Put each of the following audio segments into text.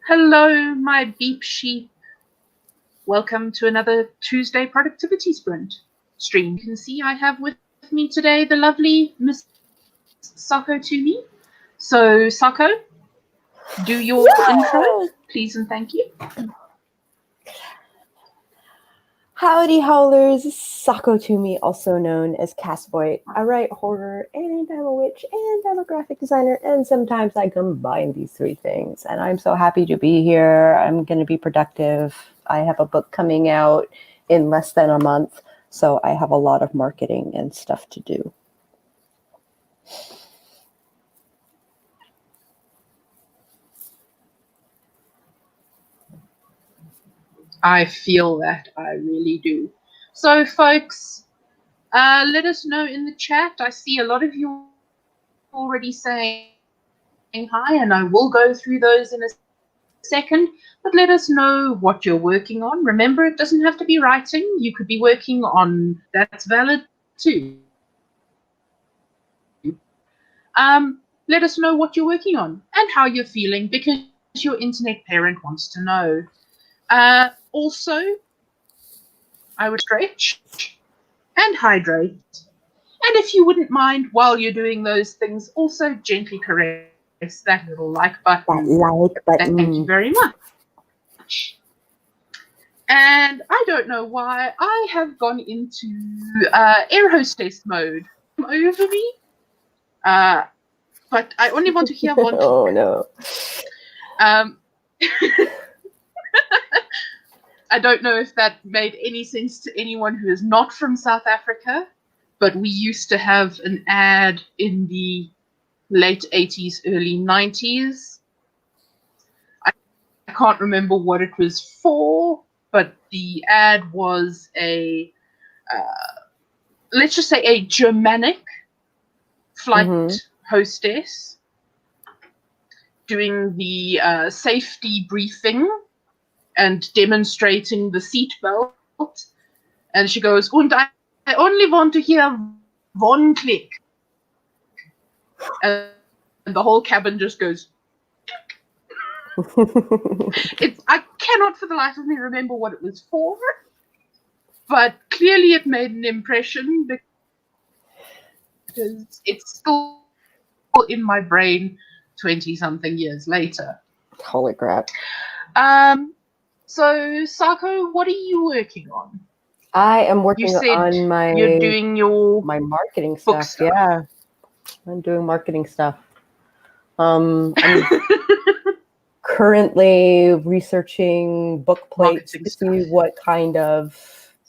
Hello, my beep sheep. Welcome to another Tuesday Productivity Sprint stream. You can see I have with me today the lovely Miss Sako Toomey. So, Sako, do your intro, please and thank you. Howdy howlers, Sako Toomey, also known as Castboy. I write horror and I'm a witch and I'm a graphic designer, and sometimes I combine these three things. And I'm so happy to be here. I'm going to be productive. I have a book coming out in less than a month, so I have a lot of marketing and stuff to do. I feel that, I really do. So, folks, let us know in the chat. I see a lot of you already saying hi, and I will go through those in a second, but let us know what you're working on. Remember, it doesn't have to be writing. You could be working on, that's valid too. Let us know what you're working on and how you're feeling, because your internet parent wants to know. Also, I would stretch and hydrate. And if you wouldn't mind, while you're doing those things, also gently caress that little like button. Thank you very much. And I don't know why I have gone into air hostess mode over me. But I only want to hear one. Oh no. I don't know if that made any sense to anyone who is not from South Africa, but we used to have an ad in the late 80s, early 90s. I can't remember what it was for, but the ad was a, let's just say a Germanic flight hostess doing the safety briefing and demonstrating the seatbelt. And she goes, "Und I only want to hear one click." And the whole cabin just goes. I cannot for the life of me remember what it was for, but clearly it made an impression because it's still in my brain 20-something years later. Holy crap. So, Sako, what are you working on? I am working on you're doing my marketing stuff. Yeah, I'm doing marketing stuff. I'm currently researching book plates to see what kind of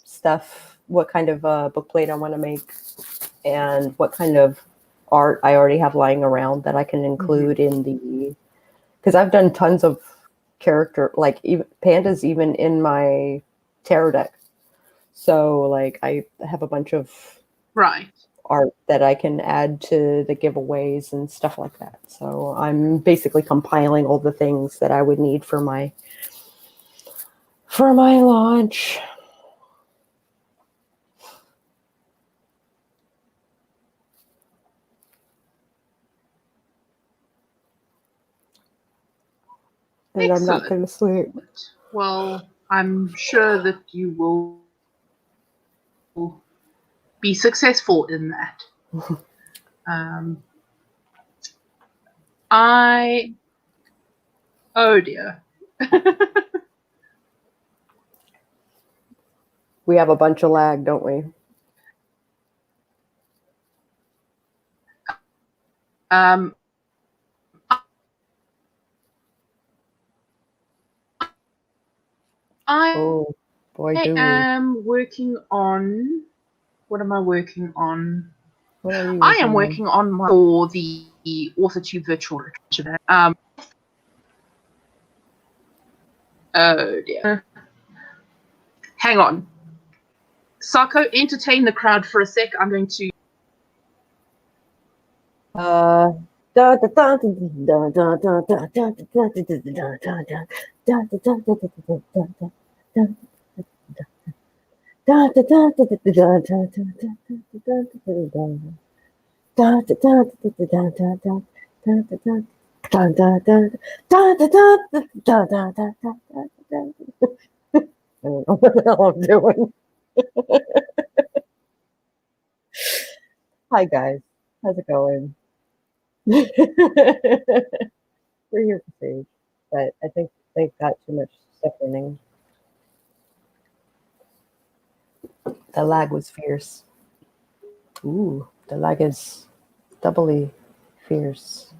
stuff, what kind of book plate I want to make, and what kind of art I already have lying around that I can include in the. Because I've done tons of character, like even pandas, even in my tarot deck. So, like, I have a bunch of art that I can add to the giveaways and stuff like that. So I'm basically compiling all the things that I would need for my launch. And excellent. I'm not going to sleep. Well, I'm sure that you will be successful in that. Oh dear. We have a bunch of lag, don't we? I am working on. What am I working on? I am working on for the AuthorTube virtual literature. Oh dear. Hang on. Sako, entertain the crowd for a sec. I'm going to. Dun, dun, dun, dun, dun, dun, dun, dun, dun, dun, dun, dun, dun. I don't know what the hell I'm doing. Hi guys, how's it going? We're here for Sage, but I think they've got too much stuff running. The lag was fierce. Ooh, the lag is doubly fierce.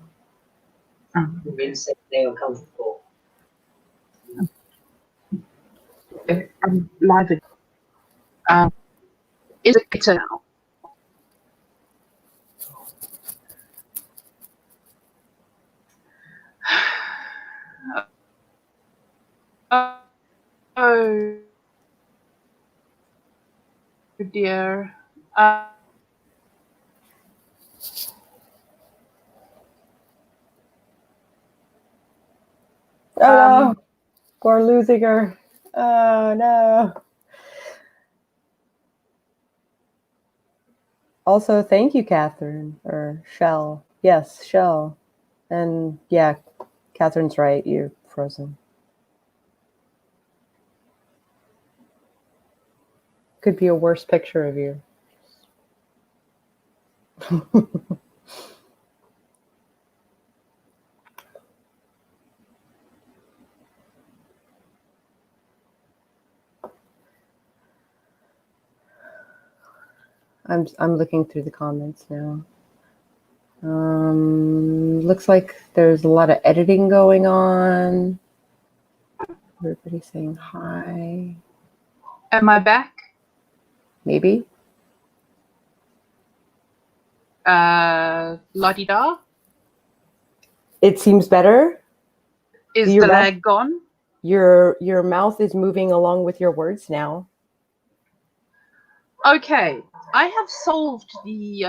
I'm live. Is it better now? Oh dear. Oh no, we're losing her. Oh no. Also, thank you, Catherine, or Shell. Yes, Shell. And yeah, Catherine's right, you're frozen. Could be a worse picture of you. I'm looking through the comments now. Looks like there's a lot of editing going on. Everybody's saying hi. Am I back? Maybe. La-di-da? It seems better. Is the lag gone? Your mouth is moving along with your words now. Okay, I have solved the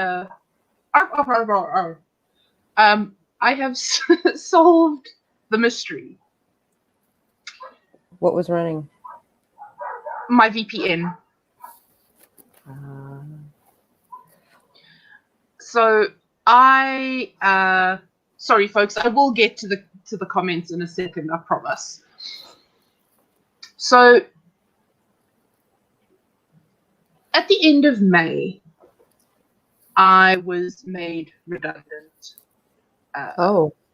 I have solved the mystery. What was running? My VPN. So I sorry folks, I will get to the comments in a second, I promise. So at the end of May, I was made redundant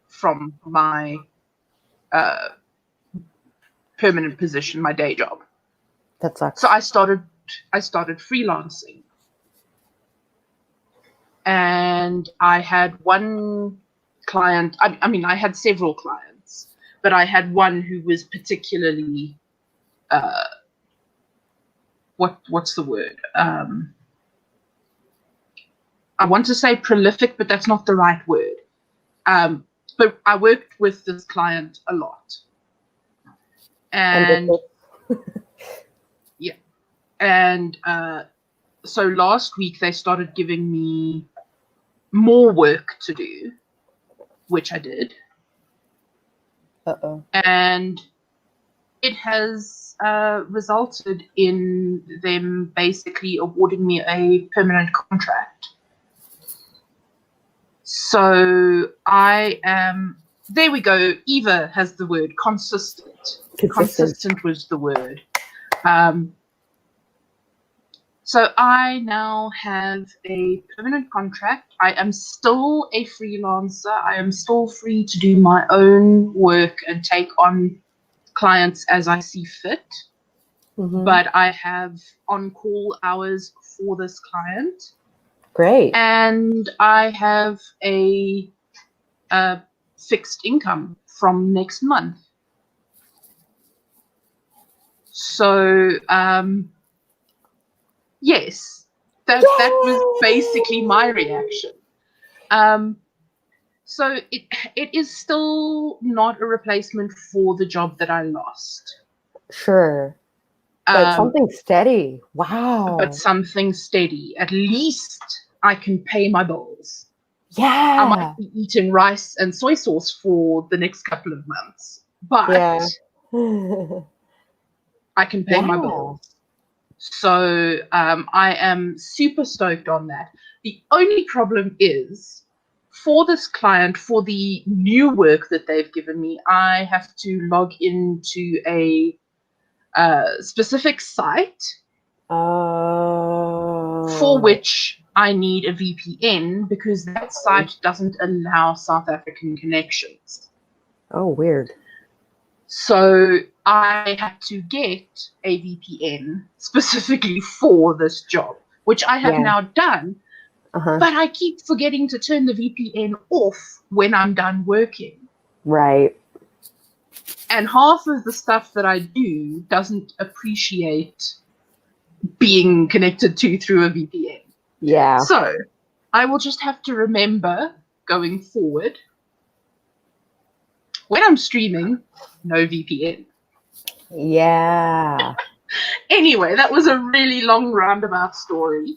from my permanent position, my day job. That sucks. So I started freelancing. And I had one client, I mean, I had several clients, but I had one who was particularly, what's the word? I want to say prolific, but that's not the right word. But I worked with this client a lot. And yeah. And so last week they started giving me more work to do, which I did. And it has resulted in them basically awarding me a permanent contract. So I am, there we go. Eva has the word consistent. Consistent was the word. So I now have a permanent contract. I am still a freelancer. I am still free to do my own work and take on clients as I see fit. Mm-hmm. But I have on-call hours for this client. Great. And I have a fixed income from next month. So, yes, that was basically my reaction. So it is still not a replacement for the job that I lost. Sure. But something steady. Wow. But something steady. At least I can pay my bills. Yeah. I might be eating rice and soy sauce for the next couple of months. But I can pay my bills. So I am super stoked on that. The only problem is, for this client, for the new work that they've given me, I have to log into a specific site for which I need a VPN because that site doesn't allow South African connections. Oh, weird. So I had to get a VPN specifically for this job, which I have now done. But I keep forgetting to turn the VPN off when I'm done working. Right. And half of the stuff that I do doesn't appreciate being connected to through a VPN. Yeah. So I will just have to remember going forward, when I'm streaming, no VPN. Yeah. Anyway, that was a really long roundabout story.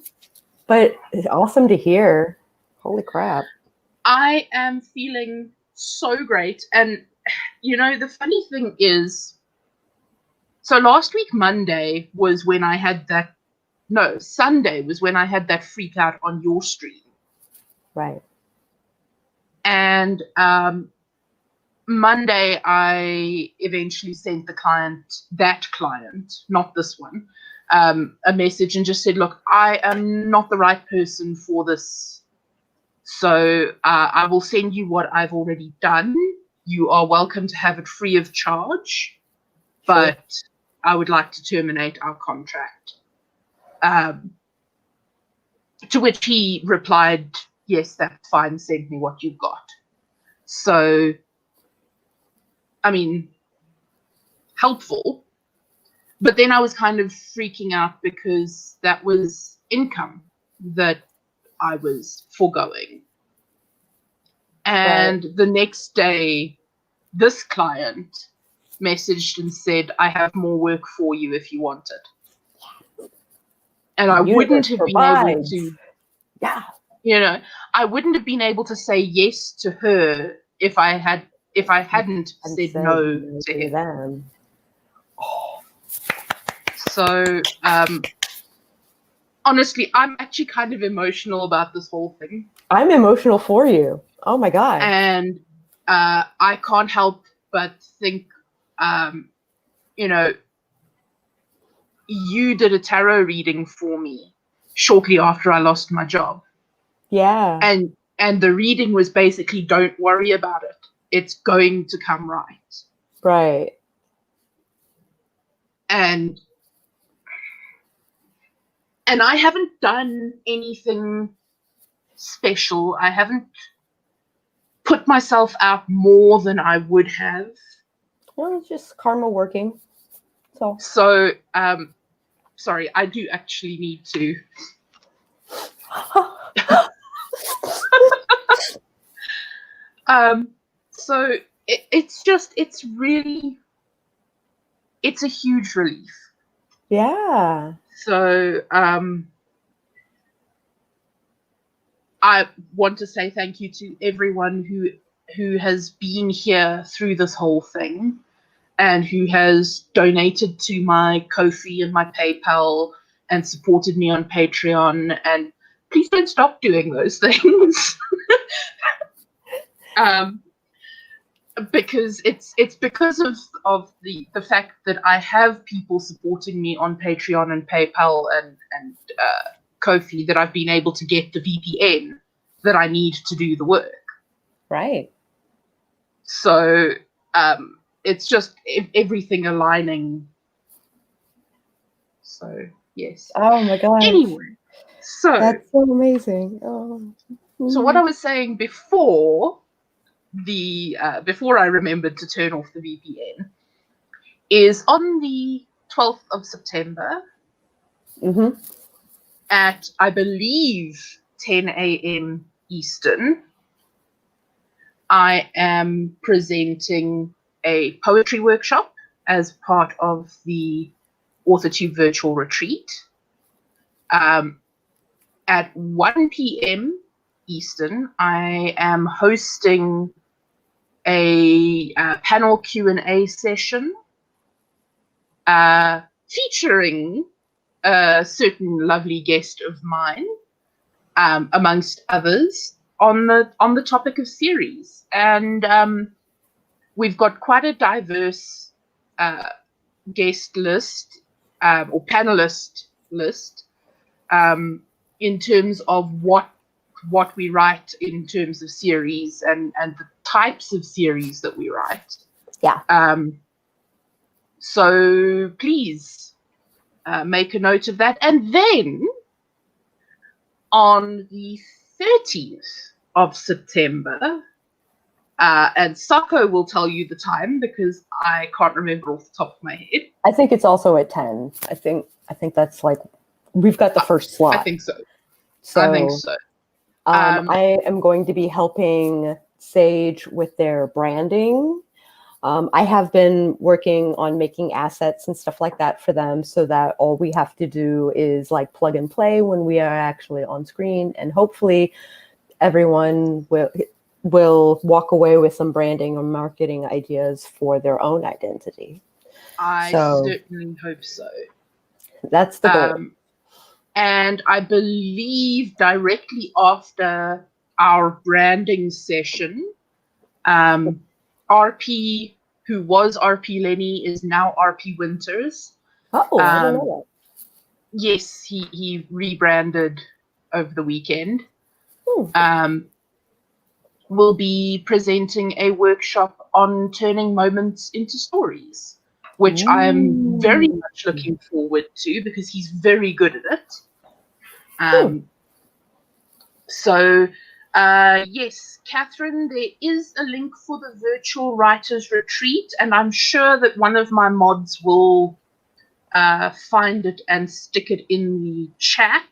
But it's awesome to hear. Holy crap. I am feeling so great. And, you know, the funny thing is, so last week, Monday, was when I had that, no, Sunday was when I had that freak out on your stream. Right. And Monday, I eventually sent that client, not this one, a message and just said, look, I am not the right person for this. So I will send you what I've already done. You are welcome to have it free of charge, but I would like to terminate our contract. To which he replied, yes, that's fine. Send me what you've got. So, I mean, helpful. But then I was kind of freaking out because that was income that I was foregoing. And the next day, this client messaged and said, I have more work for you if you want it. And I wouldn't have been able to, you know, I wouldn't have been able to say yes to her if I hadn't said no to them. So, honestly, I'm actually kind of emotional about this whole thing. I'm emotional for you. Oh my God. And I can't help but think, you know, you did a tarot reading for me shortly after I lost my job. Yeah. And the reading was basically, don't worry about it. It's going to come right. Right. And I haven't done anything special. I haven't put myself out more than I would have. Well, it's just karma working. So sorry, I do actually need to. So it's a huge relief. Yeah. So I want to say thank you to everyone who has been here through this whole thing and who has donated to my Ko-fi and my PayPal and supported me on Patreon. And please don't stop doing those things. Because it's because of the fact that I have people supporting me on Patreon and PayPal and Ko-fi that I've been able to get the VPN that I need to do the work. Right. So it's just everything aligning. So yes. Oh my God. Anyway, so that's so amazing. Oh. So what I was saying before before I remembered to turn off the VPN is on the 12th of September at, I believe, 10 a.m. Eastern, I am presenting a poetry workshop as part of the AuthorTube virtual retreat. At 1 p.m. Eastern, I am hosting a panel Q&A session featuring a certain lovely guest of mine, amongst others. on the topic of series, and we've got quite a diverse guest list or panelist list in terms of what we write in terms of series and the types of series that we write. Yeah. So please make a note of that. And then on the 30th of September, and Sako will tell you the time because I can't remember off the top of my head. I think it's also at 10. I think that's like, we've got the first slot. I think so. So I think so. I am going to be helping Sage with their branding. I have been working on making assets and stuff like that for them so that all we have to do is like plug and play when we are actually on screen, and hopefully everyone will walk away with some branding or marketing ideas for their own identity. I certainly hope so. That's the goal. And I believe directly after our branding session, RP, who was RP Lenny, is now RP Winters. Oh, I don't know that. Yes, he rebranded over the weekend. Will be presenting a workshop on turning moments into stories, which I'm very much looking forward to because he's very good at it. So, yes, Catherine, there is a link for the virtual writers retreat, and I'm sure that one of my mods will find it and stick it in the chat,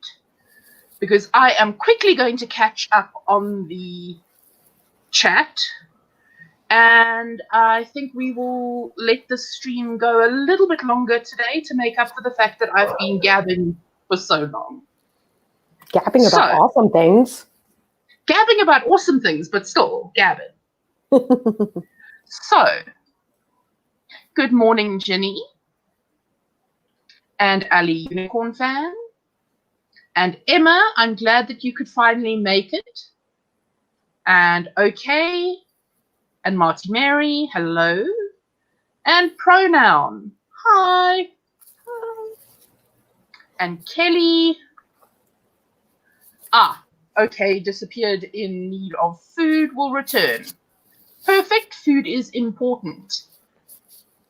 because I am quickly going to catch up on the chat, and I think we will let the stream go a little bit longer today to make up for the fact that I've been gabbing for so long. Gabbing about awesome things. Gabbing about awesome things, but still gabbing. So, good morning, Ginny. And Ali Unicorn Fan. And Emma, I'm glad that you could finally make it. And okay. And Marty Mary, hello. And Pronoun, hi. Hi. And Kelly. Okay, disappeared in need of food, will return. Perfect, food is important.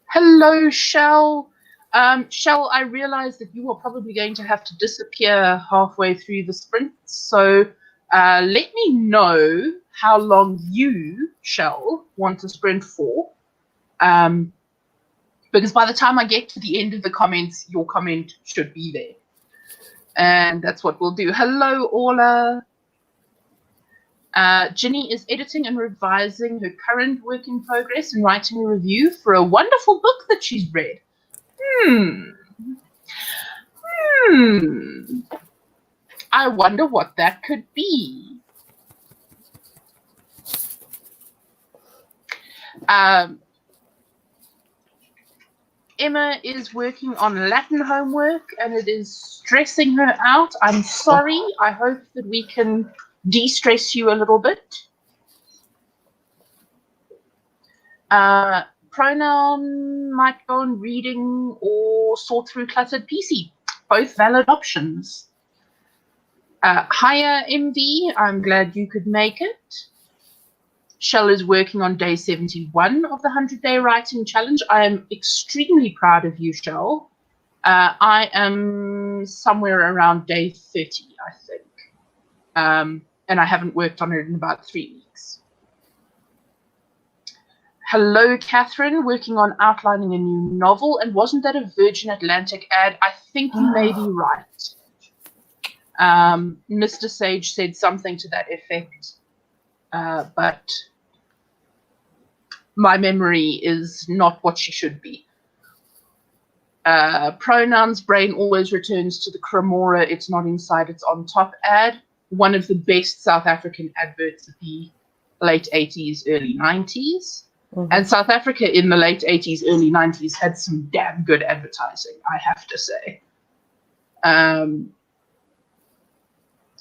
Hello, Shell. Shell, I realize that you are probably going to have to disappear halfway through the sprint, so let me know how long you, Shell, want to sprint for. Because by the time I get to the end of the comments, your comment should be there. And that's what we'll do. Hello, Orla. Ginny is editing and revising her current work in progress and writing a review for a wonderful book that she's read. I wonder what that could be. Emma is working on Latin homework and it is stressing her out. I'm sorry. I hope that we can de-stress you a little bit. Pronoun might go on reading or sort through cluttered PC. Both valid options. Hiya, MV. I'm glad you could make it. Shell is working on day 71 of the 100-day writing challenge. I am extremely proud of you, Shell. I am somewhere around day 30, I think. And I haven't worked on it in about 3 weeks. Hello, Catherine, working on outlining a new novel. And wasn't that a Virgin Atlantic ad? I think you may be right. Mr. Sage said something to that effect. But my memory is not what she should be. Pronoun's brain always returns to the Cremora, it's not inside, it's on top ad. One of the best South African adverts of the late 80s, early 90s. Mm-hmm. And South Africa in the late 80s, early 90s had some damn good advertising, I have to say.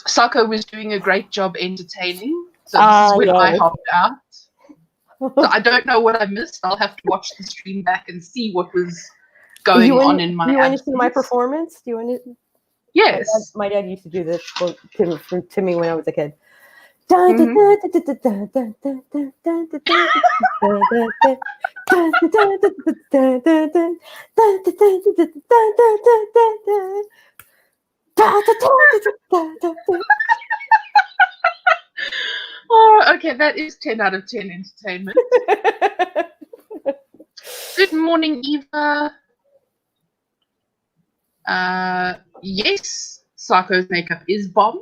Sako was doing a great job entertaining. So this is when I yes. hopped out. So I don't know what I missed. I'll have to watch the stream back and see what was going on in my Do you want to see my absence. performance? Do you want to? Yes. My dad used to do this to me when I was a kid. Oh, okay, that is 10 out of 10 entertainment. Good morning, Eva. Yes, Sarko's makeup is bomb.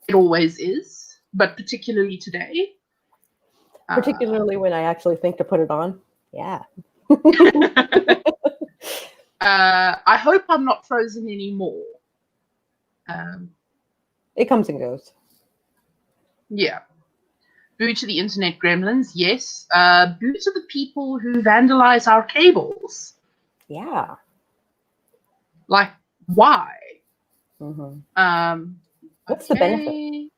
It always is, but particularly today. Particularly when I actually think to put it on. Yeah. I hope I'm not frozen anymore. It comes and goes. Yeah. Boo to the internet gremlins, yes. Boo to the people who vandalize our cables. Yeah. Like, why? Mm-hmm. What's the benefit?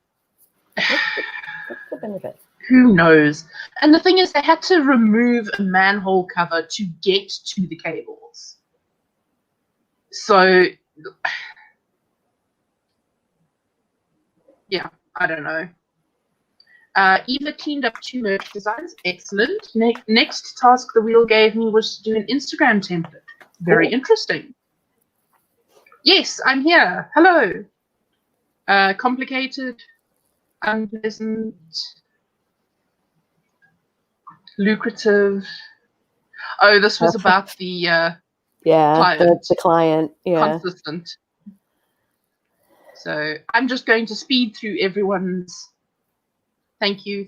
What's the benefit? Who knows? And the thing is, they had to remove a manhole cover to get to the cables. So, yeah, I don't know. Eva cleaned up 2 merch designs. Excellent. Next task the wheel gave me was to do an Instagram template. Very interesting. Yes, I'm here. Hello. Complicated, unpleasant, lucrative. Oh, this was about the client. The client. Yeah. Consistent. So I'm just going to speed through everyone's. Thank you.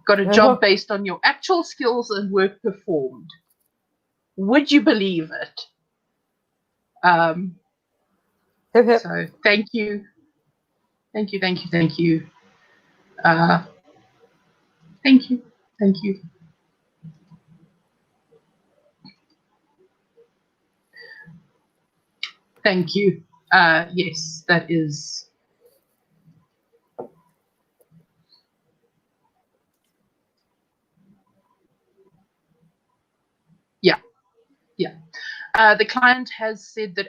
Got a job based on your actual skills and work performed. Would you believe it? So thank you. Thank you. Thank you. Thank you. Yes, that is. Yeah. The client has said that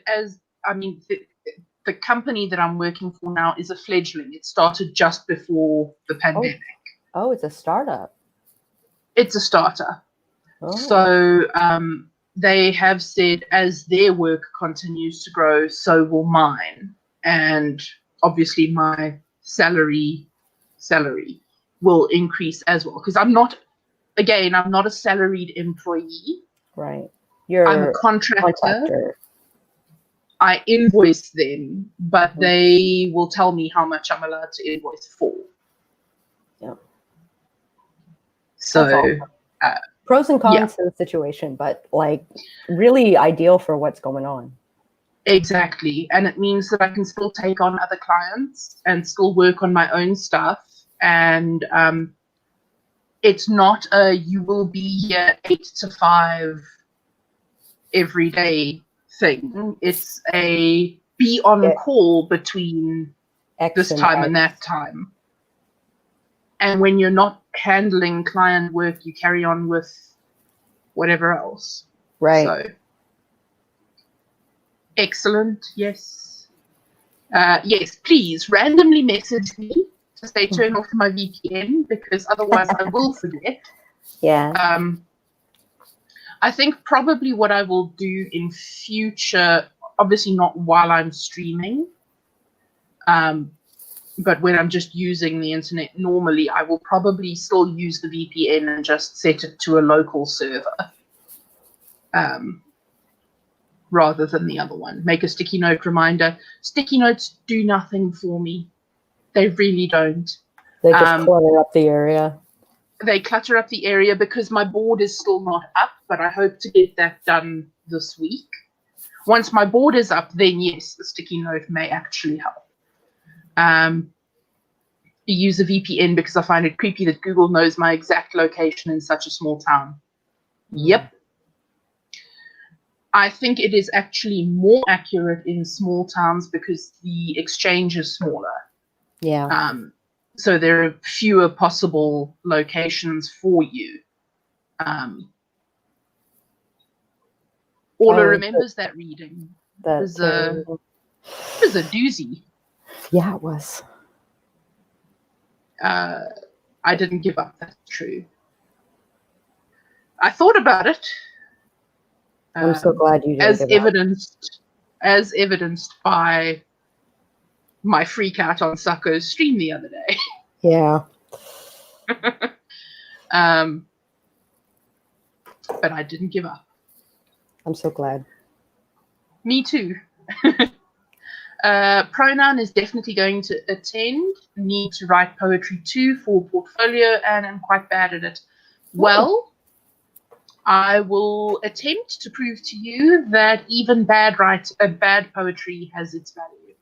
the company that I'm working for now is a fledgling. It started just before the pandemic. Oh, it's a startup. It's a startup. Oh. So they have said as their work continues to grow, so will mine. And obviously my salary will increase as well. Because I'm not a salaried employee. Right. I'm a contractor. I invoice them, but they will tell me how much I'm allowed to invoice for. Yeah. So pros and cons to the situation, but like really ideal for what's going on. Exactly. And it means that I can still take on other clients and still work on my own stuff. And it's not a you will be here 8 to 5 every day thing. It's a be on call between this time and that time. And when you're not handling client work, you carry on with whatever else. Right. So excellent. Yes. Yes, please randomly message me to say turn off my VPN because otherwise I will forget. Yeah. I think probably what I will do in future, obviously not while I'm streaming, but when I'm just using the internet normally, I will probably still use the VPN and just set it to a local server rather than the other one. Make a sticky note reminder. Sticky notes do nothing for me. They really don't. They just clutter up the area. They clutter up the area because my board is still not up, but I hope to get that done this week. Once my board is up, then yes, the sticky note may actually help. Use a VPN because I find it creepy that Google knows my exact location in such a small town. Yep. I think it is actually more accurate in small towns because the exchange is smaller. Yeah. So there are fewer possible locations for you. Orla remembers that reading. It was a doozy. Yeah, it was. I didn't give up. That's true. I thought about it. I'm so glad you didn't give up. As evidenced by my freak out on Sacco's stream the other day. Yeah. But I didn't give up. I'm so glad. Me too. Pronoun is definitely going to attend. Need to write poetry too for portfolio, and I'm quite bad at it. Well, I will attempt to prove to you that even bad poetry has its value.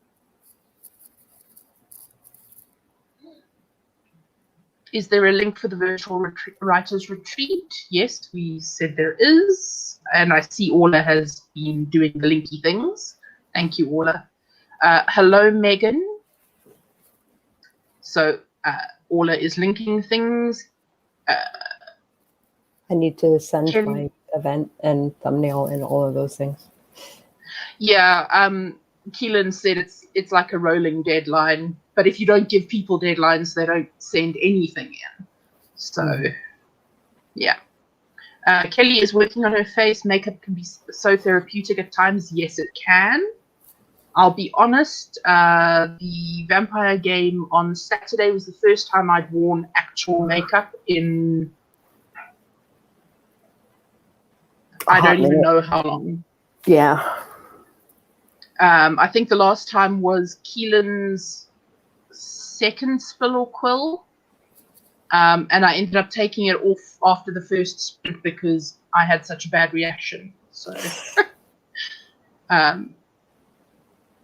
Is there a link for the virtual writers retreat? Yes, we said there is, and I see Orla has been doing the linky things. Thank you, Orla. Hello, Megan. So Orla is linking things. I need to send my event and thumbnail and all of those things. Yeah, Keelan said it's like a rolling deadline, but if you don't give people deadlines, they don't send anything in. So, yeah. Kelly is working on her face. Makeup can be so therapeutic at times. Yes, it can. I'll be honest, the vampire game on Saturday was the first time I'd worn actual makeup in I don't even know how long. Yeah. I think the last time was Keelan's second spill or quill. And I ended up taking it off after the first sprint because I had such a bad reaction. So,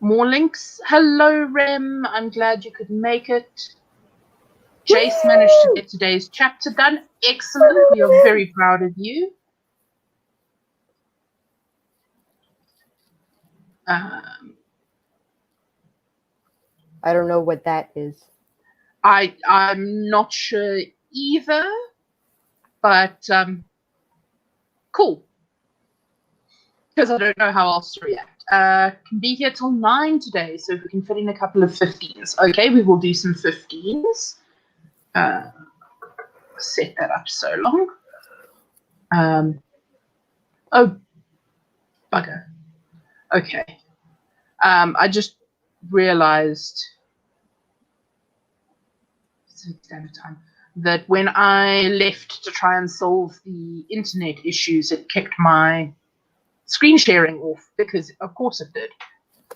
more links. Hello, Rem. I'm glad you could make it. Jace managed to get today's chapter done. Excellent. We are very proud of you. I don't know what that is. I'm not sure either, but cool. Because I don't know how else to react. Can be here till 9 today, so if we can fit in a couple of 15s. Okay, we will do some 15s. Set that up so long. Oh, bugger. Okay. I just realized standard time that when I left to try and solve the internet issues, it kicked my screen sharing off because, of course, it did.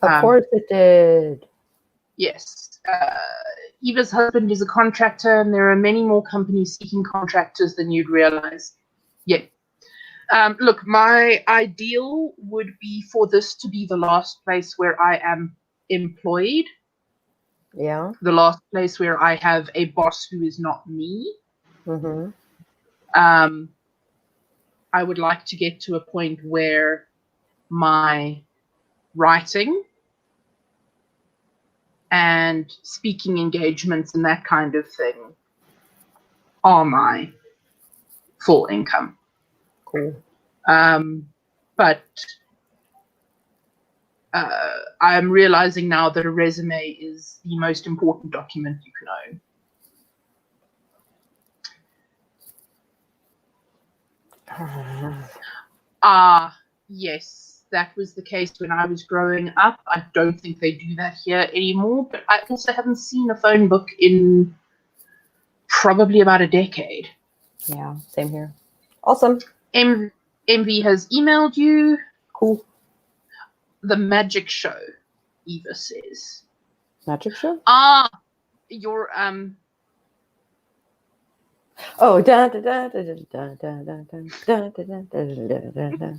Of course it did. Yes. Eva's husband is a contractor, and there are many more companies seeking contractors than you'd realize. Yeah. Look, my ideal would be for this to be the last place where I am employed. Yeah. The last place where I have a boss who is not me. Mm-hmm. I would like to get to a point where my writing and speaking engagements and that kind of thing are my full income. Cool. But I'm realizing now that a resume is the most important document you can own. Yes, that was the case when I was growing up. I don't think they do that here anymore, but I also haven't seen a phone book in probably about a decade. Yeah, same here. Awesome. MV has emailed you. Cool. The magic show, Eva says. Magic show? Your Oh, da da da da da da da da da da da da.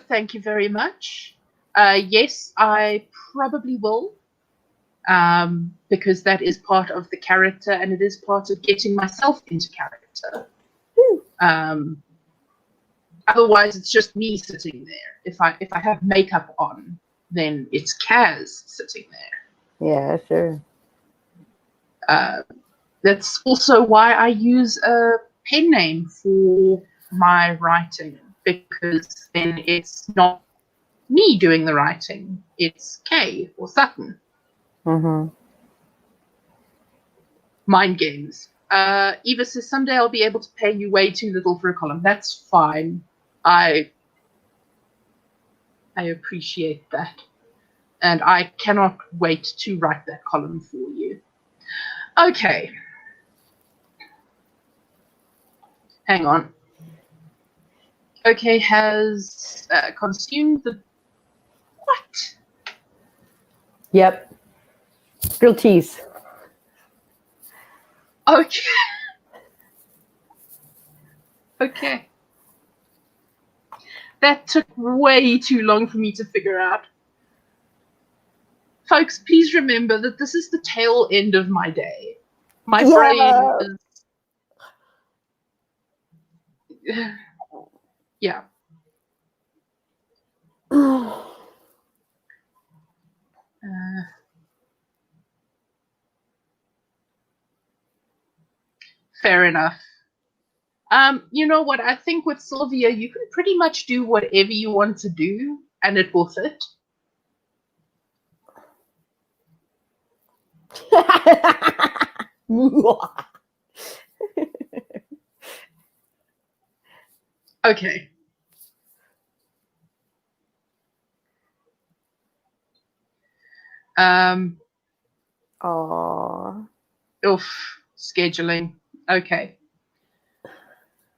Thank you very much. Yes, I probably will. Because that is part of the character and it is part of getting myself into character. Otherwise, it's just me sitting there. If I have makeup on, then it's Kaz sitting there. Yeah, sure. That's also why I use a pen name for my writing, because then it's not me doing the writing. It's Kay or Sutton. Mm-hmm. Mind games. Eva says, someday I'll be able to pay you way too little for a column. That's fine. I appreciate that. And I cannot wait to write that column for you. Okay. Hang on. Okay, has consumed the... What? Yep. Grilled cheese. Okay. Okay. That took way too long for me to figure out. Folks, please remember that this is the tail end of my day. My brain is... Yeah. Fair enough. You know what? I think with Sylvia, you can pretty much do whatever you want to do, and it will fit. Okay. Aww. Oof. Scheduling. Okay.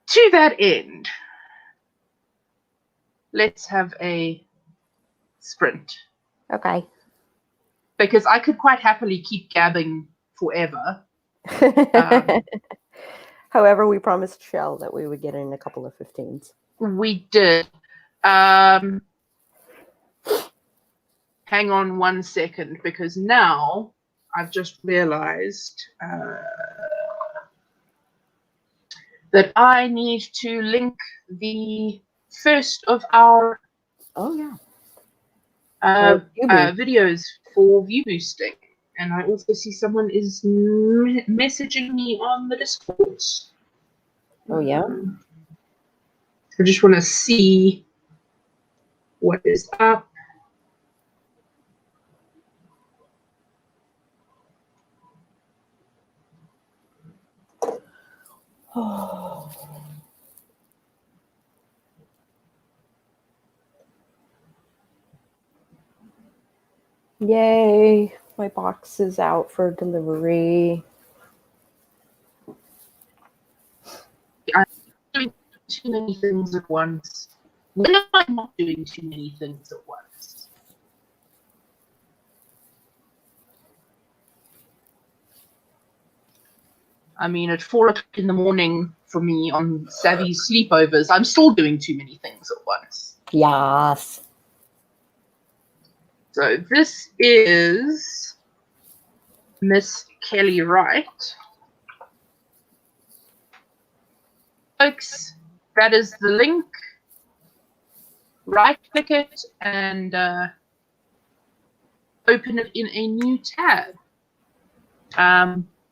To that end, let's have a sprint. Okay. Because I could quite happily keep gabbing forever. However, we promised Shell that we would get in a couple of 15s. We did. Hang on 1 second, because now I've just realized that I need to link the first of our videos for view boosting. And I also see someone is messaging me on the Discord. Oh, yeah? I just want to see what is up. Oh. Yay, my box is out for delivery. I'm doing too many things at once. When am I not doing too many things at once? I mean, at 4 o'clock in the morning for me on Savvy sleepovers, I'm still doing too many things at once. Yes. So this is Miss Kelly Wright. Folks, that is the link. Right click it and open it in a new tab.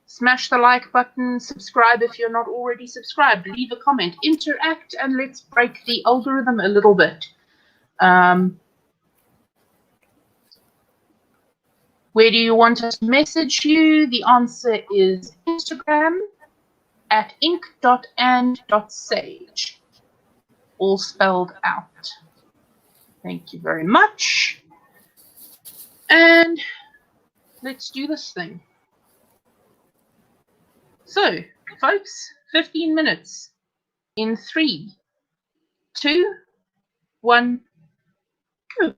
Smash the like button, subscribe if you're not already subscribed, leave a comment, interact, and let's break the algorithm a little bit. Where do you want us to message you? The answer is Instagram at ink.and.sage. All spelled out. Thank you very much. And let's do this thing. So, folks, 15 minutes in 3, 2, 1, go.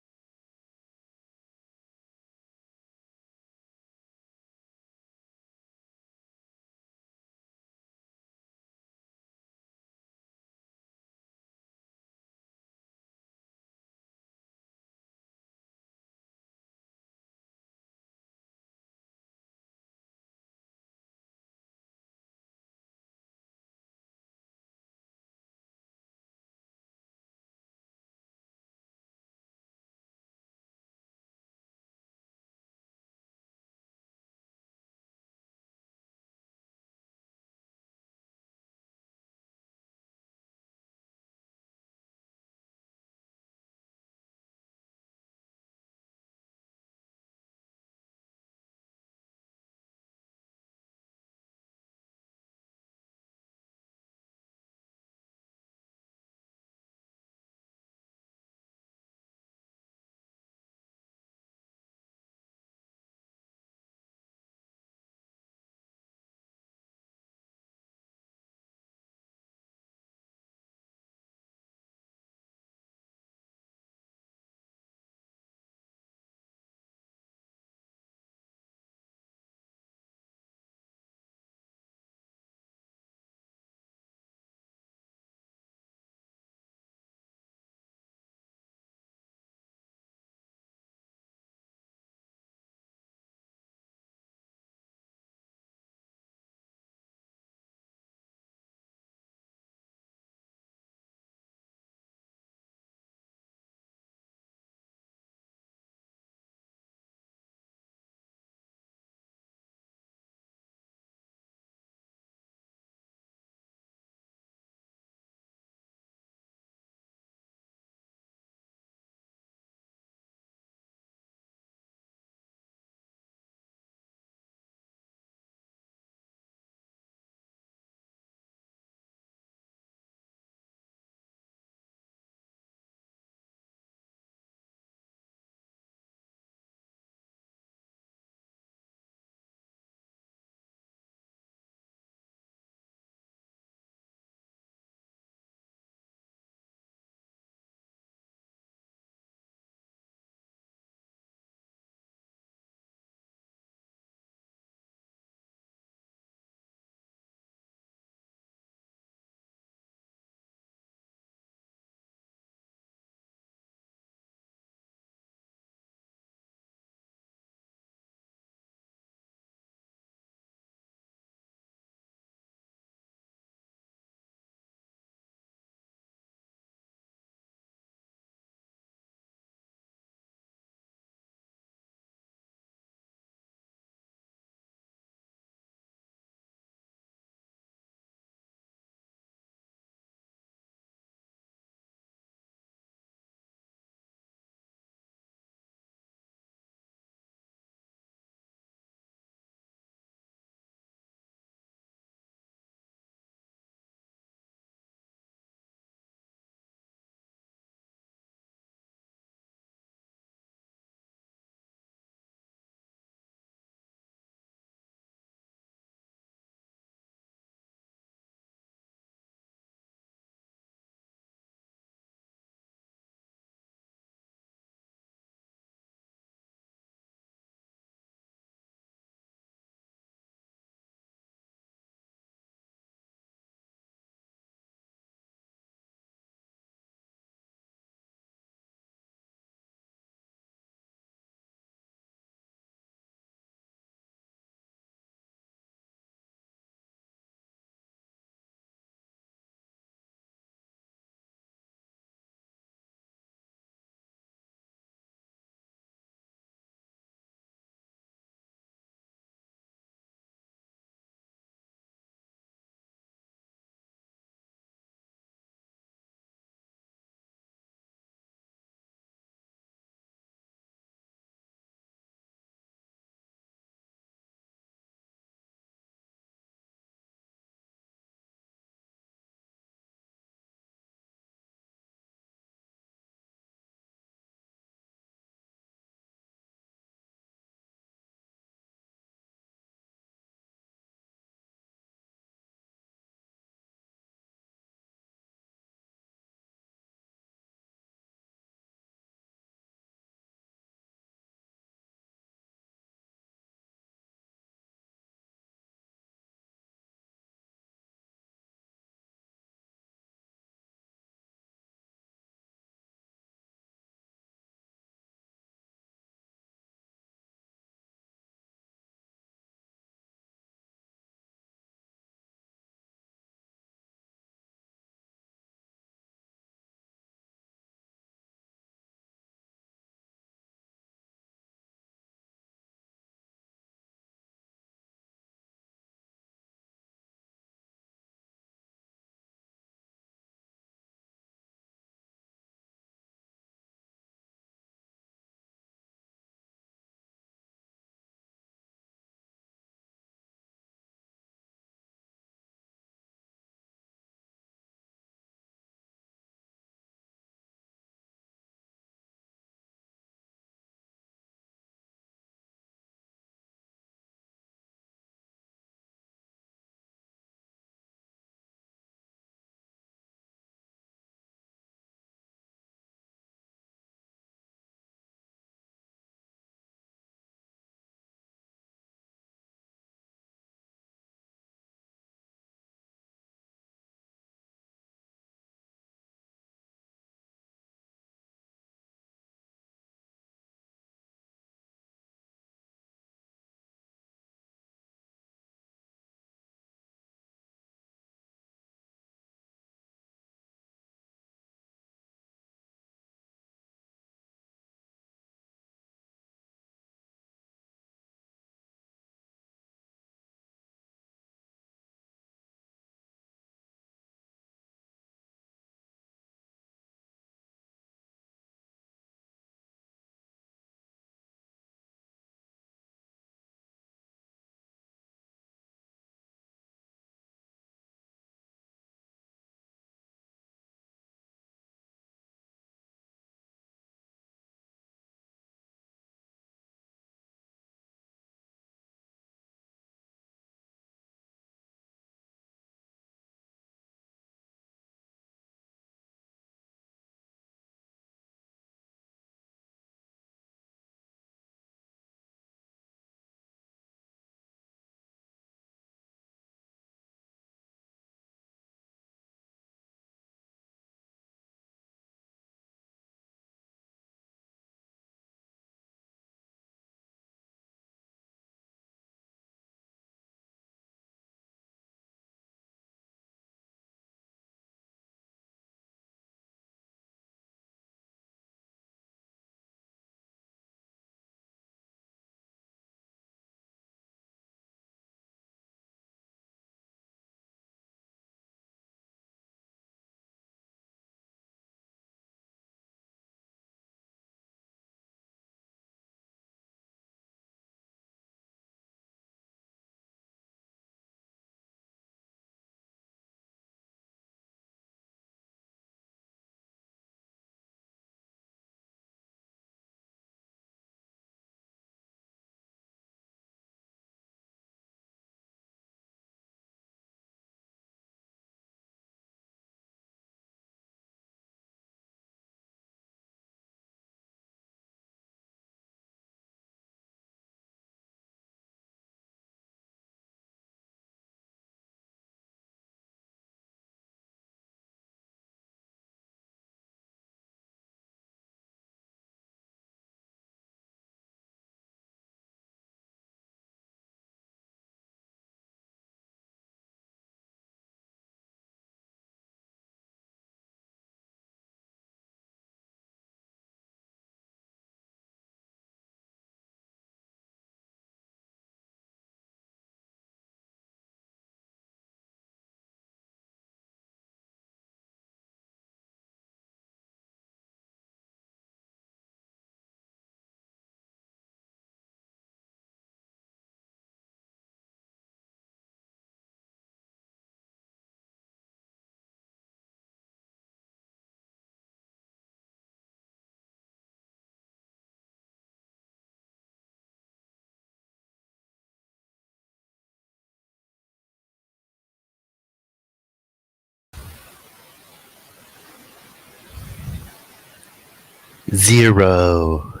0.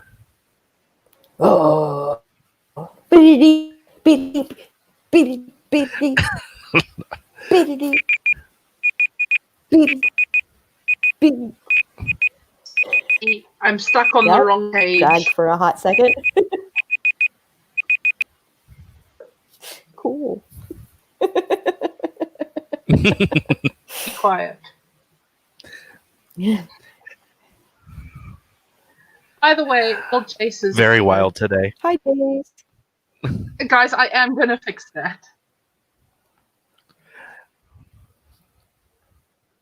Oh. Biddity, biddity, biddity, biddity, biddity, biddity, biddity. I'm stuck on the Yep. wrong page. Dragged for a hot second. Cool. Be quiet. Yeah. By the way, old Chase is Very here. wild today. Hi, Denise. Guys, I am going to fix that.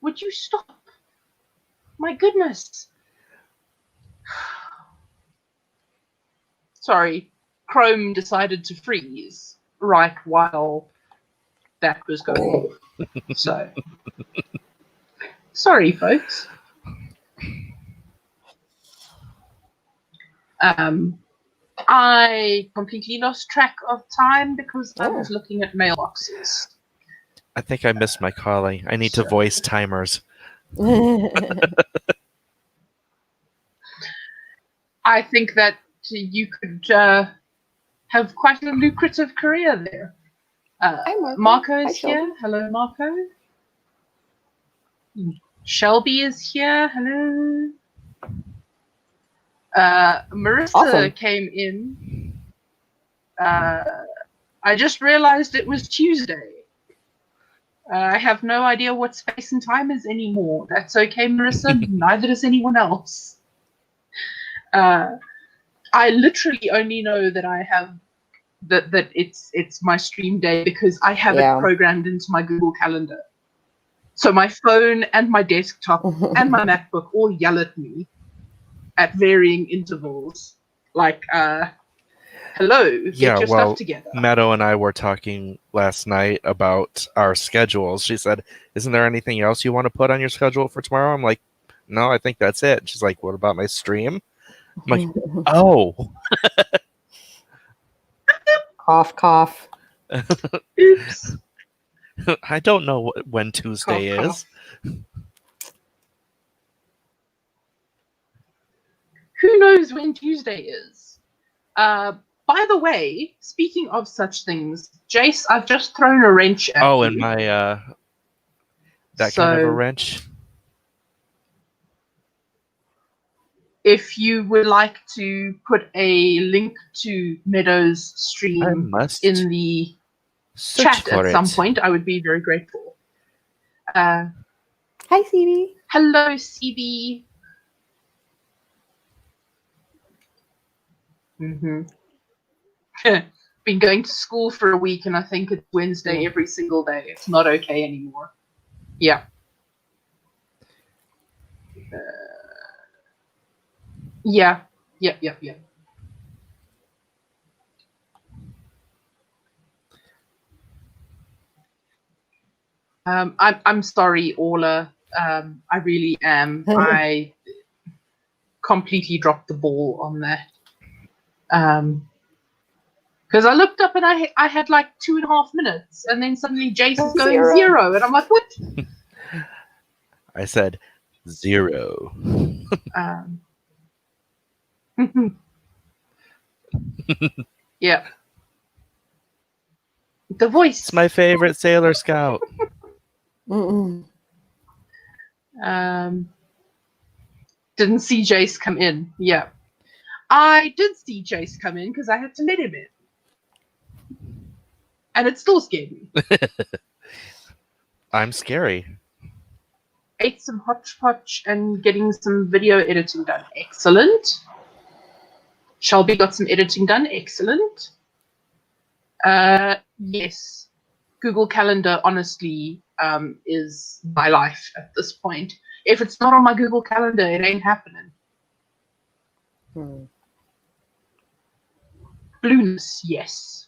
Would you stop? My goodness. Sorry, Chrome decided to freeze right while that was going on. So, sorry, folks. I completely lost track of time because I was looking at mailboxes. I think I missed my calling. I need to voice timers. I think that you could have quite a lucrative career there. Marco is here. Hello, Marco. Shelby is here. Hello. Marissa came in. I just realized it was Tuesday. I have no idea what space and time is anymore. That's okay, Marissa. Neither does anyone else. I literally only know that I have that it's my stream day because I have it programmed into my Google Calendar. So my phone and my desktop and my MacBook all yell at me at varying intervals, like, hello, get your stuff together. Meadow and I were talking last night about our schedules. She said, isn't there anything else you want to put on your schedule for tomorrow? I'm like, no, I think that's it. She's like, what about my stream? I'm like, oh. Cough, cough. Oops. I don't know when Tuesday is. Who knows when Tuesday is? By the way, speaking of such things, Jace, I've just thrown a wrench at you. Oh, and my, that kind of a wrench? If you would like to put a link to Meadow's stream in the chat at some point, I would be very grateful. Hi, CB. Hello, CB. Been going to school for a week, and I think it's Wednesday every single day. It's not okay anymore. Yeah. Yeah. I'm sorry, Orla. I really am. I completely dropped the ball on that. Because I looked up and I had like 2.5 minutes, and then suddenly Jason's going 0, and I'm like, what? I said 0. Yeah. The voice. It's my favorite Sailor Scout. Didn't see Jace come in. Yeah. I did see Jace come in because I had to let him in. And it still scared me. I'm scary. Ate some hodgepodge and getting some video editing done. Excellent. Shelby got some editing done. Excellent. Yes. Google Calendar, honestly, is my life at this point. If it's not on my Google Calendar, it ain't happening. Blueness, yes.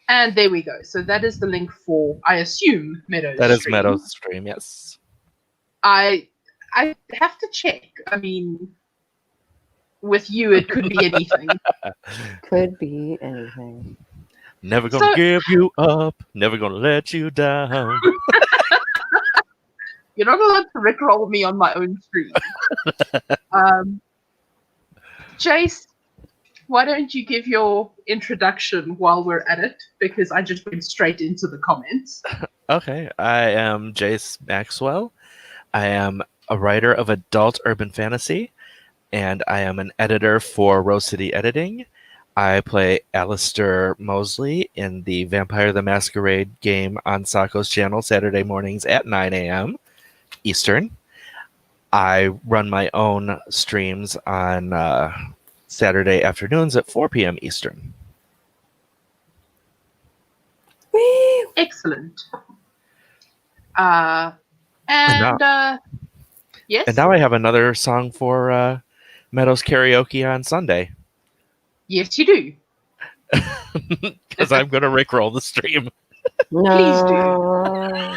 And there we go. So that is the link for, I assume, Meadow's stream. That is Meadow's stream, yes. I have to check. I mean, with you, it could be anything. Could be anything. Never gonna give you up. Never gonna let you down. You're not allowed to rickroll me on my own stream. Jace, why don't you give your introduction while we're at it? Because I just went straight into the comments. Okay, I am Jace Maxwell. I am a writer of adult urban fantasy, and I am an editor for Rose City Editing. I play Alistair Mosley in the Vampire the Masquerade game on Sako's channel Saturday mornings at 9 a.m. Eastern. I run my own streams on Saturday afternoons at 4 p.m. Eastern. Woo! Excellent. Yes. And now I have another song for Meadows Karaoke on Sunday. Yes, you do. Because I'm going to rickroll the stream. No.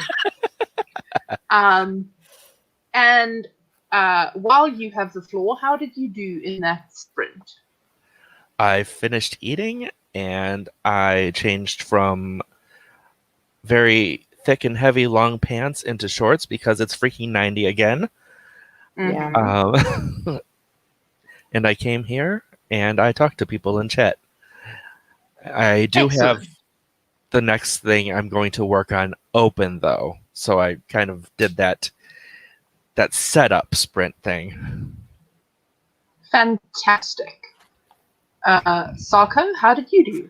And while you have the floor, how did you do in that sprint? I finished eating, and I changed from very thick and heavy long pants into shorts because it's freaking 90 again. Yeah. And I came here, and I talked to people in chat. I do Excellent. have the next thing I'm going to work on open, though. So I kind of did that setup sprint thing. Fantastic. Sako, how did you do?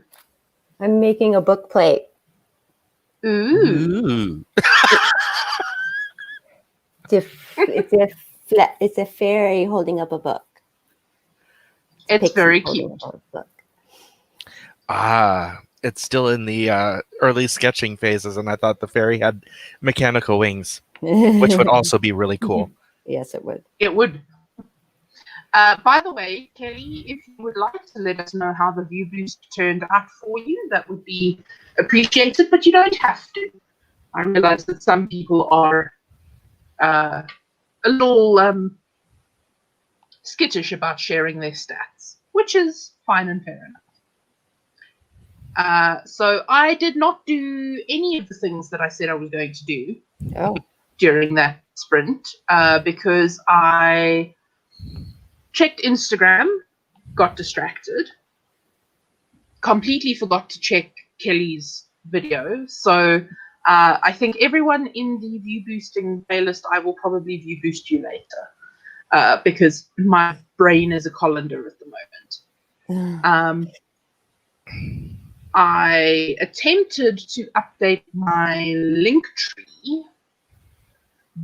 I'm making a book plate. Ooh. It's a fairy holding up a book. It's Pixie very holding cute. up a book. It's still in the early sketching phases, and I thought the fairy had mechanical wings, which would also be really cool. Yes, it would. It would. By the way, Kelly, if you would like to let us know how the view boost turned out for you, that would be appreciated, but you don't have to. I realize that some people are a little skittish about sharing their stats, which is fine and fair enough. So I did not do any of the things that I said I was going to do during that sprint because I checked Instagram, got distracted, completely forgot to check Kelly's video. So I think everyone in the view boosting playlist, I will probably view boost you later because my brain is a colander at the moment. I attempted to update my link tree,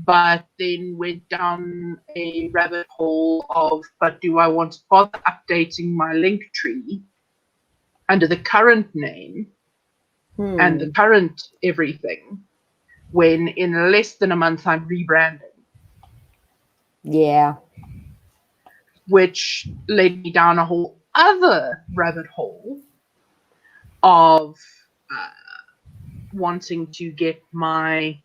but then went down a rabbit hole of, but do I want to bother updating my link tree under the current name and the current everything when in less than a month I'm rebranding? Yeah. Which led me down a whole other rabbit hole of wanting to get my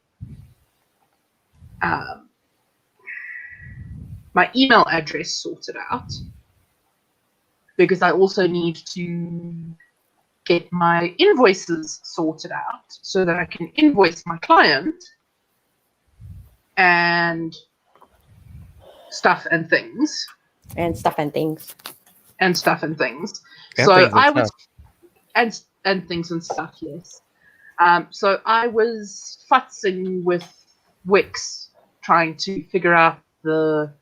my email address sorted out, because I also need to get my invoices sorted out so that I can invoice my client and stuff and things. And stuff and things. And stuff and things. And so things and I was stuff. and things and stuff, yes. So I was futzing with Wix, trying to figure out the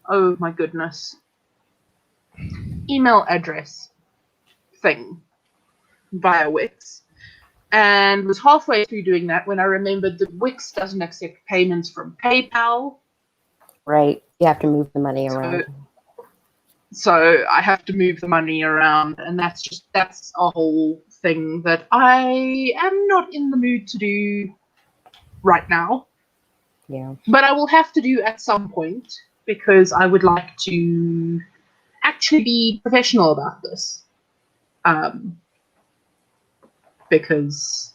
oh my goodness, email address thing via Wix, and was halfway through doing that when I remembered that Wix doesn't accept payments from PayPal. Right. You have to move the money around. So I have to move the money around, and that's a whole thing that I am not in the mood to do right now. Yeah. But I will have to do at some point, because I would like to actually be professional about this. Because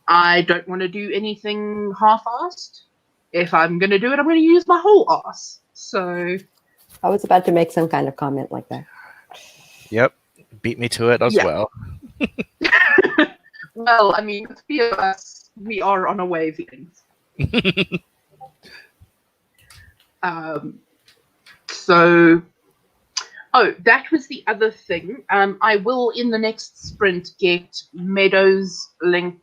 I don't want to do anything half-assed. If I'm going to do it, I'm going to use my whole ass. So I was about to make some kind of comment like that. Yep. Beat me to it as well. Well, I mean, with three of us, we are on a wavelength. So, oh, that was the other thing. I will, in the next sprint, get Meadows' link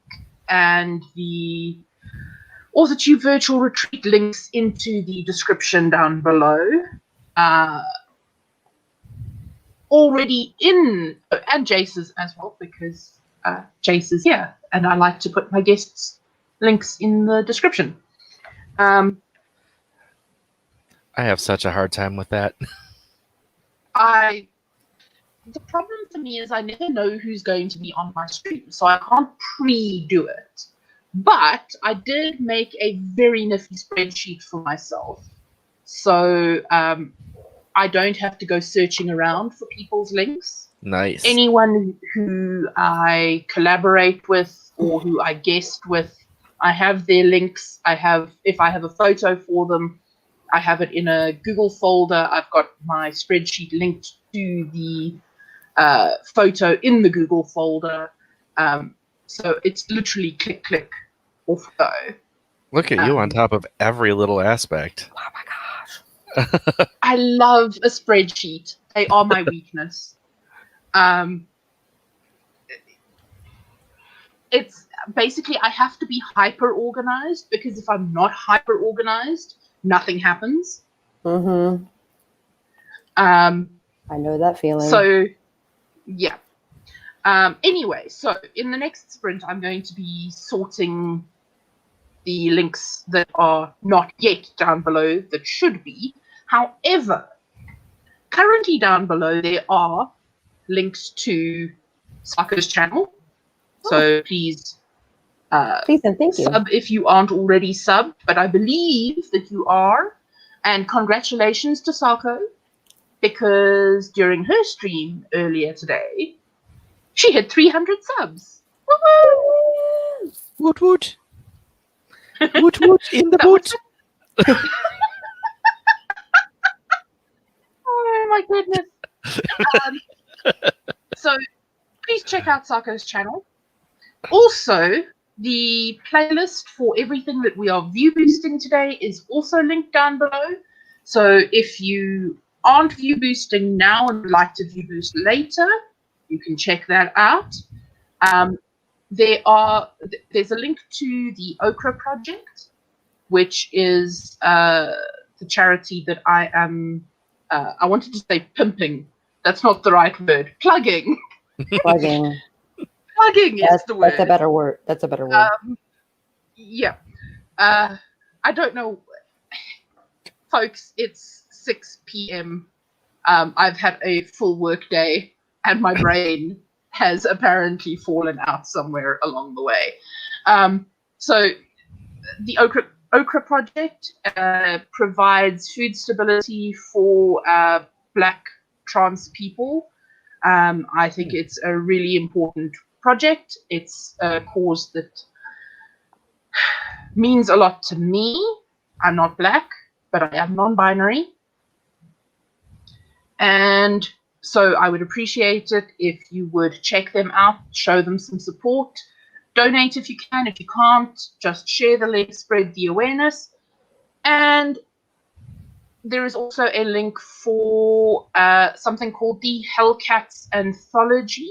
and the AuthorTube virtual retreat links into the description down below. Already in, and Jace's as well, because Jace is here, and I like to put my guests' links in the description. I have such a hard time with that. The problem for me is I never know who's going to be on my stream, so I can't pre-do it. But I did make a very nifty spreadsheet for myself, so I don't have to go searching around for people's links. Nice. Anyone who I collaborate with or who I guest with, I have their links. If I have a photo for them, I have it in a Google folder. I've got my spreadsheet linked to the photo in the Google folder. So it's literally click, click, off go. Look at you on top of every little aspect. Oh my gosh. I love a spreadsheet. They are my weakness. It's basically I have to be hyper organized, because if I'm not hyper organized, nothing happens. Mm-hmm. I know that feeling. So, yeah. Anyway, so in the next sprint, I'm going to be sorting the links that are not yet down below that should be. However, currently down below, there are links to Saka's channel. So please and thank you. sub if you aren't already subbed, but I believe that you are. And congratulations to Sako, because during her stream earlier today, she hit 300 subs. Woo-hoo! Woot woot. Woot woot in the boot. Oh my goodness. So please check out Sako's channel. Also, the playlist for everything that we are view boosting today is also linked down below. So if you aren't view boosting now and would like to view boost later, you can check that out. There's a link to the Okra Project, which is the charity that I am, I wanted to say pimping. That's not the right word. Plugging. Plugging. Plugging is the word. That's a better word. That's a better word. Yeah. I don't know. Folks, it's 6 p.m. I've had a full work day, and my brain has apparently fallen out somewhere along the way. So the Okra Project provides food stability for Black trans people. I think it's a really important project. It's a cause that means a lot to me. I'm not Black, but I am non-binary. And so I would appreciate it if you would check them out, show them some support, donate if you can. If you can't, just share the link, spread the awareness. And there is also a link for something called the Hellcats Anthology.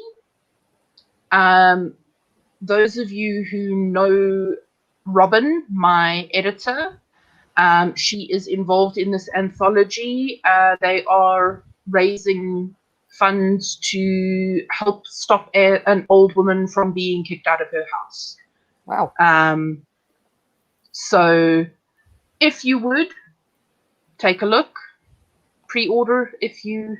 Those of you who know Robin, my editor, she is involved in this anthology. They are raising funds to help stop an old woman from being kicked out of her house. Wow. So if you would, take a look, pre-order if you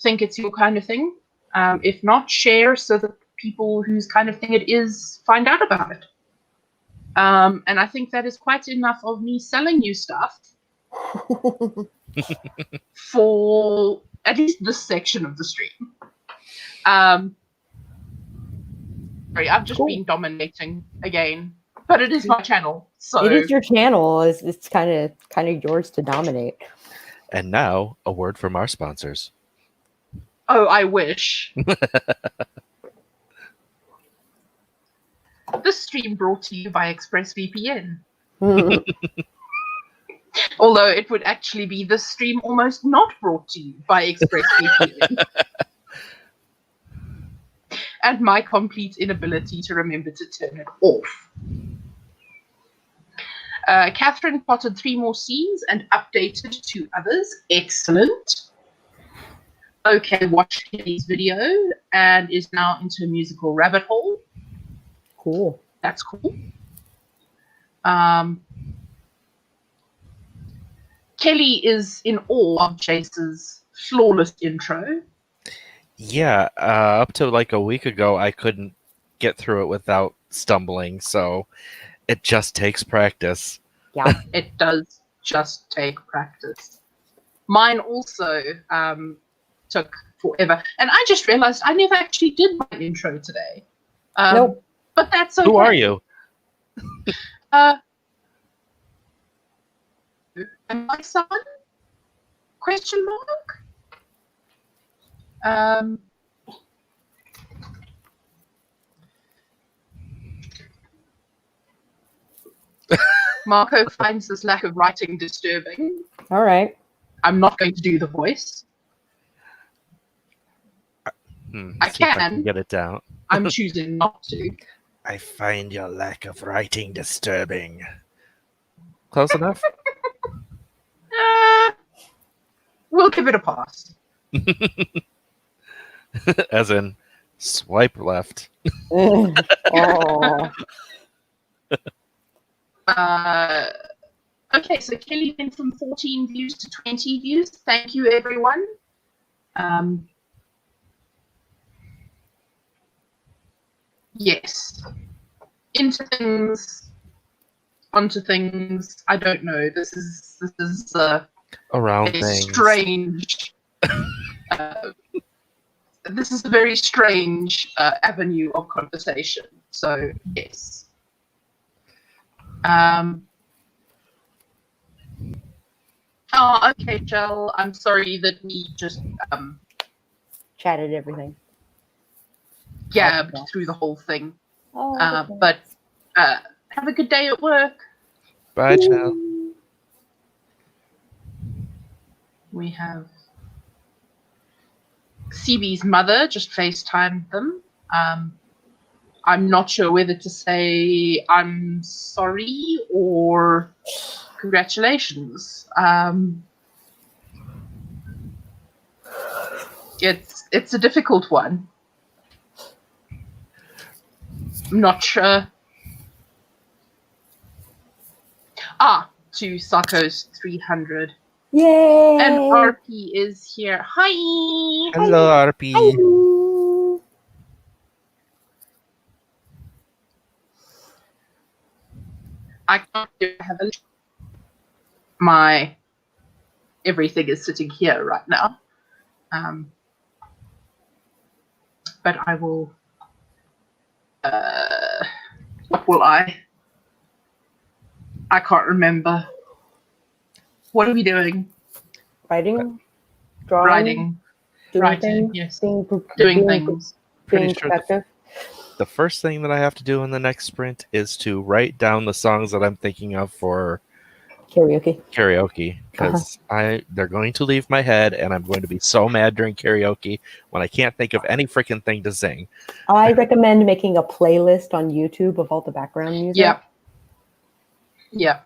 think it's your kind of thing. If not, share so that people whose kind of thing it is find out about it. And I think that is quite enough of me selling you stuff for at least this section of the stream. Sorry, I've just been dominating again, but it is my channel, so it is your channel. It's kind of yours to dominate. And now a word from our sponsors. Oh, I wish. This stream brought to you by ExpressVPN. Although it would actually be this stream almost not brought to you by ExpressVPN. And my complete inability to remember to turn it off. Catherine plotted 3 more scenes and updated 2 others. Excellent. Okay, watched Kelly's video and is now into a musical rabbit hole. Cool. That's cool. Kelly is in awe of Chase's flawless intro. Yeah, up to like a week ago, I couldn't get through it without stumbling, so it just takes practice. Yeah. It does just take practice. Mine also took forever. And I just realized I never actually did my intro today. Nope. But that's okay. Who are you? Am I son? Question mark? Marco finds this lack of writing disturbing. All right. I'm not going to do the voice. I See if can. get it down. I'm choosing not to. I find your lack of writing disturbing. Close enough? We'll give it a pass. As in, swipe left. Oh. Okay, so Kelly went from 14 views to 20 views. Thank you, everyone. Yes. Into things, onto things. I don't know. This is Around a things. strange. This is a very strange avenue of conversation. So yes. Oh, okay, Jill. I'm sorry that we just Chatted everything. gabbed through the whole thing. Oh, okay. But have a good day at work. Bye, Jill. We have CB's mother just FaceTimed them. I'm not sure whether to say I'm sorry or congratulations. It's a difficult one. I'm not sure. To Sako's 300. Yay! And RP is here. Hi! Hello, RP. Hi. I can't have a my everything is sitting here right now. But I will what will I can't remember. What are we doing? Writing, drawing, Writing. doing Writing, things, yes. doing Things. Pretty being sure productive. the first thing that I have to do in the next sprint is to write down the songs that I'm thinking of for Karaoke. because they're going to leave my head, and I'm going to be so mad during karaoke when I can't think of any freaking thing to sing. I recommend making a playlist on YouTube of all the background music. Yeah.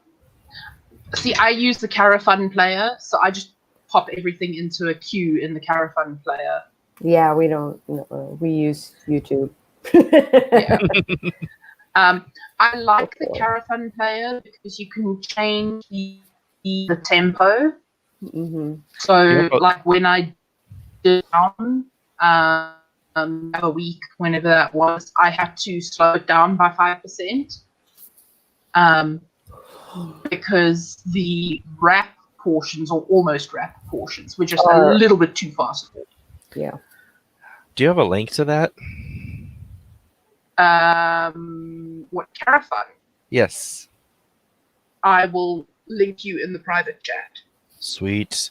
See, I use the Carafun player, so I just pop everything into a queue in the Carafun player. Yeah, we don't. We use YouTube. Yeah. I like the Carafun player because you can change the tempo. Mm-hmm. So, Yeah, but- like when I did down a week, whenever that was, I had to slow it down by 5%. Because the rap portions, or almost rap portions, were just a little bit too fast. Yeah. Do you have a link to that? What Carafun? Yes. I will link you in the private chat. Sweet.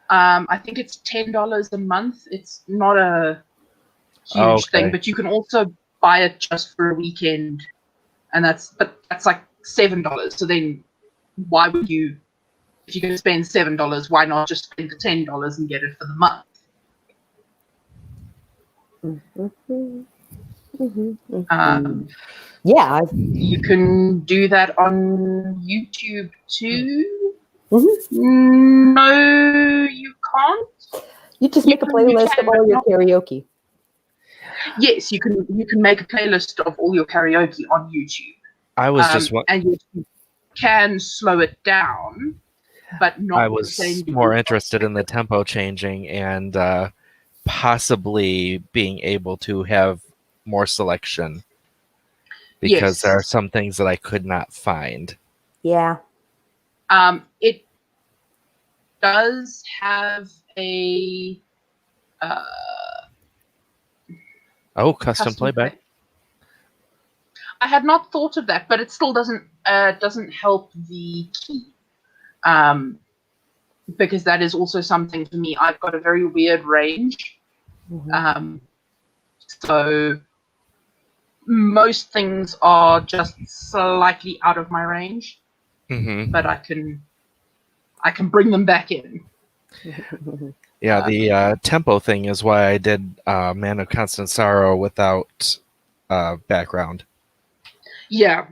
I think it's $10 a month. It's not a huge thing, but you can also buy it just for a weekend, and that's like $7. So then, why would you, if you're going to spend $7, why not just spend the $10 and get it for the month? Yeah, you can do that on YouTube too. Mm-hmm. No, you can't. You just make a playlist of all your karaoke. Yes, you can make a playlist of all your karaoke on YouTube. I was just and you can slow it down, but not. I was more interested in the tempo changing and possibly being able to have more selection, because there are some things that I could not find. Yeah. It does have a custom playback. I had not thought of that, but it still doesn't help the key, because that is also something for me. I've got a very weird range, so most things are just slightly out of my range, but I can bring them back in. Yeah, the tempo thing is why I did Man of Constant Sorrow without background. Yeah.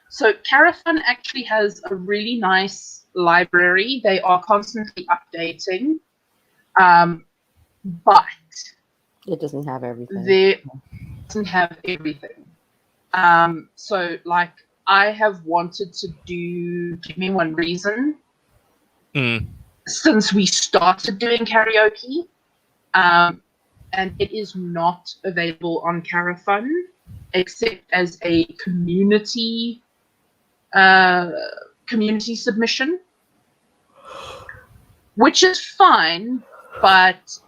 So Carafun actually has a really nice library. They are constantly updating, but it doesn't have everything. It doesn't have everything. So, like, I have wanted to do Give Me One Reason since we started doing karaoke, and it is not available on Carafun except as a community submission, which is fine, but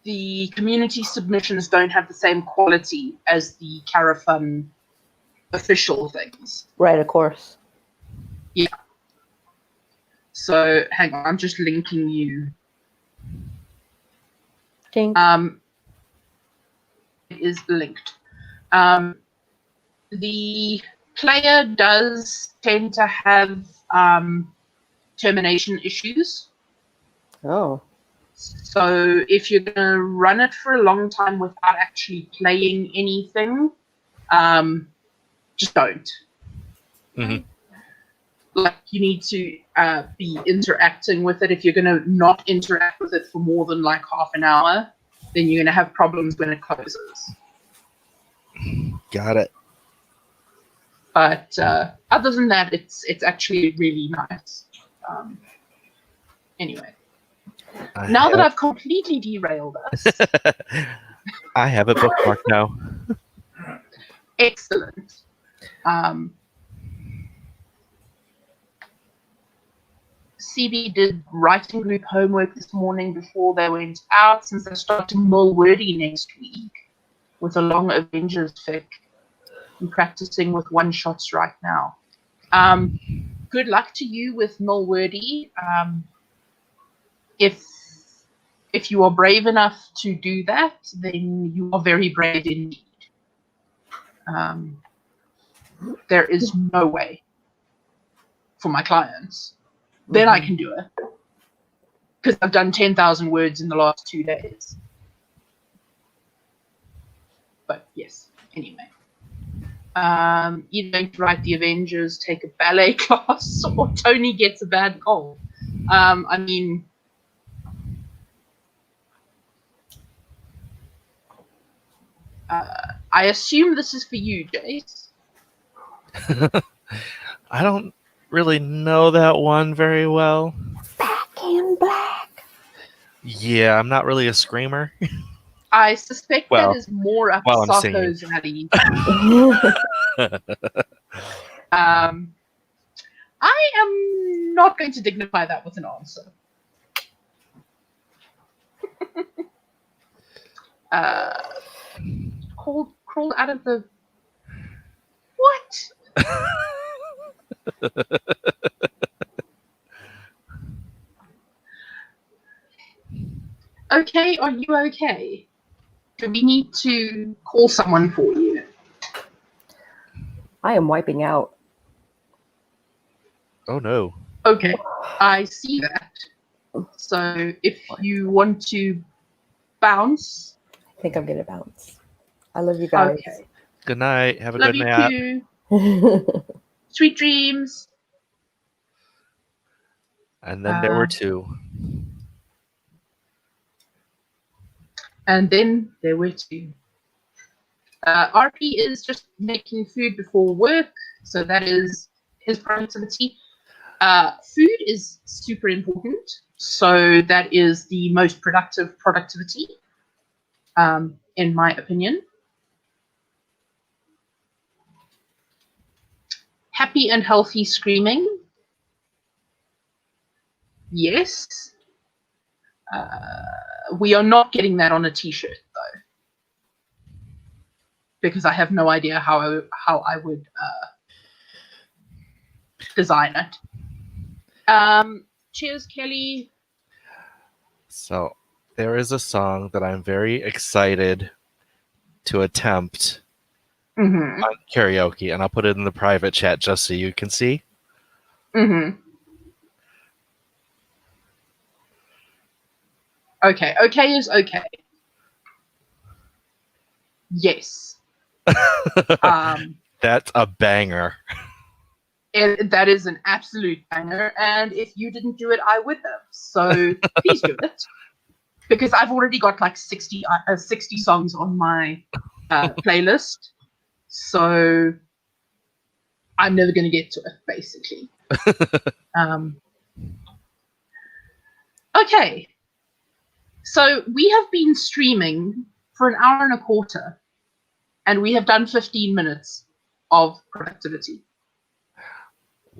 the community submissions don't have the same quality as the Carafun official things. Right, of course. Yeah. So hang on, I'm just linking you. Tink. It is linked. The player does tend to have termination issues. Oh. So if you're going to run it for a long time without actually playing anything, just don't. Like, you need to be interacting with it. If you're going to not interact with it for more than like half an hour, then you're going to have problems when it closes. Got it. But other than that, it's actually really nice. Anyway, now that I've completely derailed us, I have a bookmark now. Excellent. CB did writing group homework this morning before they went out, since they're starting Mulwordy next week with a long Avengers fic. I'm practicing with one-shots right now. Good luck to you with Mulwordy. If you are brave enough to do that, then you are very brave indeed. There is no way for my clients. Then I can do it, because I've done 10,000 words in the last 2 days. But yes, anyway. Either going to write the Avengers, take a ballet class, or Tony gets a bad cold. I mean, I assume this is for you, Jace. I don't really know that one very well. Back in Black. Yeah, I'm not really a screamer. I suspect that is more up Sako's alley. I am not going to dignify that with an answer. Crawled out of the... What? Okay, are you okay? Do we need to call someone for you? I am wiping out. Oh no. Okay, I see that. So if you want to bounce, I think I'm gonna bounce. I love you guys. okay. Good night. Have a Love good you nap. too. Sweet dreams. And then there were two. And then there were two. RP is just making food before work, so that is his productivity. Food is super important, so that is the most productive productivity, in my opinion. Happy and healthy screaming. Yes. We are not getting that on a t-shirt, though, because I have no idea how I would design it. Cheers, Kelly. So there is a song that I'm very excited to attempt Mm-hmm. on karaoke, and I'll put it in the private chat just so you can see. Mm-hmm. Okay. Okay is okay. Yes. That's a banger. And that is an absolute banger. And if you didn't do it, I would have. So please do it. Because I've already got like 60 songs on my playlist. So I'm never going to get to it, basically. Okay. So we have been streaming for an hour and a quarter. And we have done 15 minutes of productivity.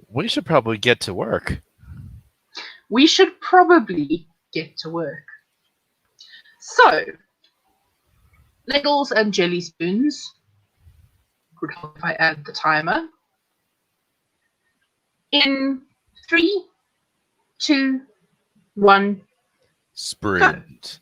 We should probably get to work. We should probably get to work. So, Legos and jelly spoons. Would help if I add the timer. In 3, 2, 1, Sprint.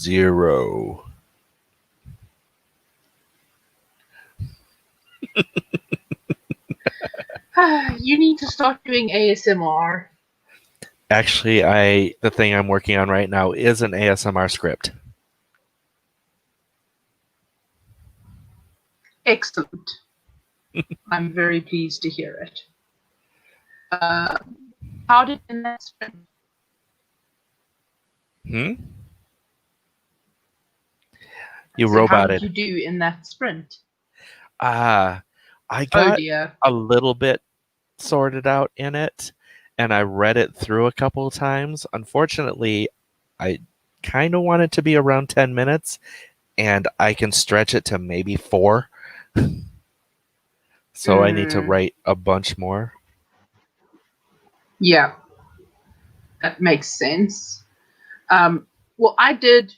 0. You need to start doing ASMR. Actually, the thing I'm working on right now is an ASMR script. Excellent. I'm very pleased to hear it. How did in that sprint? You So how roboted. did you do in that sprint? I Oh got dear. a little bit sorted out in it, and I read it through a couple of times. Unfortunately, I kind of want it to be around 10 minutes, and I can stretch it to maybe 4. So I need to write a bunch more. Yeah, that makes sense. Well, I did,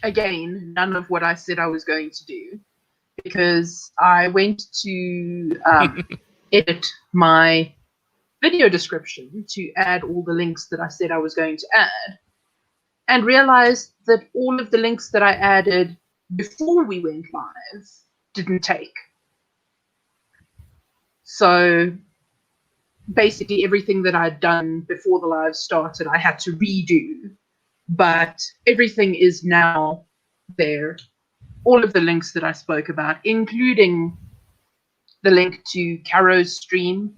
again, none of what I said I was going to do, because I went to edit my video description to add all the links that I said I was going to add, and realized that all of the links that I added before we went live didn't take. So basically everything that I'd done before the live started, I had to redo, but everything is now there. All of the links that I spoke about, including the link to Caro's stream,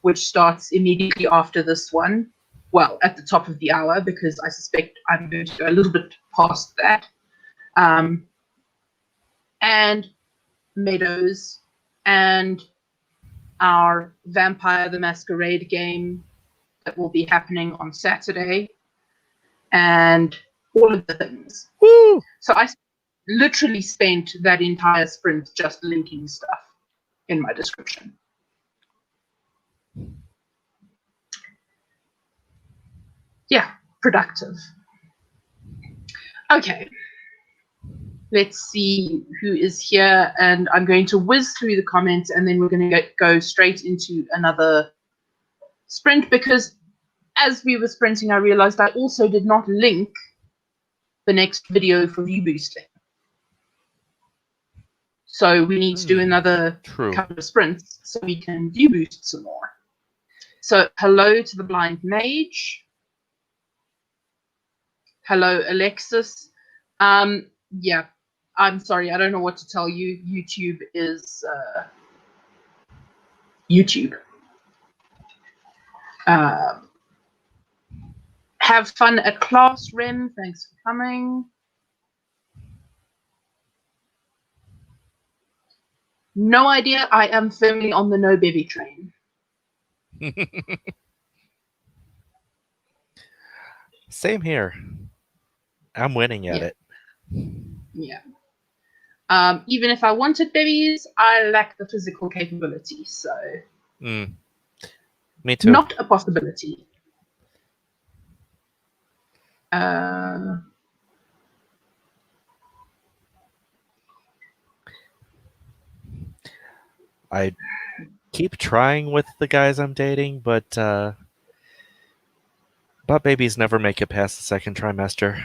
which starts immediately after this one. Well, at the top of the hour, because I suspect I'm going to go a little bit past that. And Meadows, and our Vampire the Masquerade game that will be happening on Saturday, and all of the things. Woo! So I literally spent that entire sprint just linking stuff in my description. Yeah, productive. Okay. Let's see who is here, and I'm going to whiz through the comments, and then we're going to go straight into another sprint, because as we were sprinting, I realized I also did not link the next video for view boosting. So we need to do another couple of sprints so we can view boost some more. So hello to the blind mage. Hello, Alexis. Yeah, I'm sorry, I don't know what to tell you. YouTube is YouTube. Have fun at class, Rem. Thanks for coming. No idea. I am firmly on the no baby train. Same here. I'm winning at it. Yeah. Even if I wanted babies, I lack the physical capability, so. Me too. Not a possibility. I keep trying with the guys I'm dating, but babies never make it past the second trimester.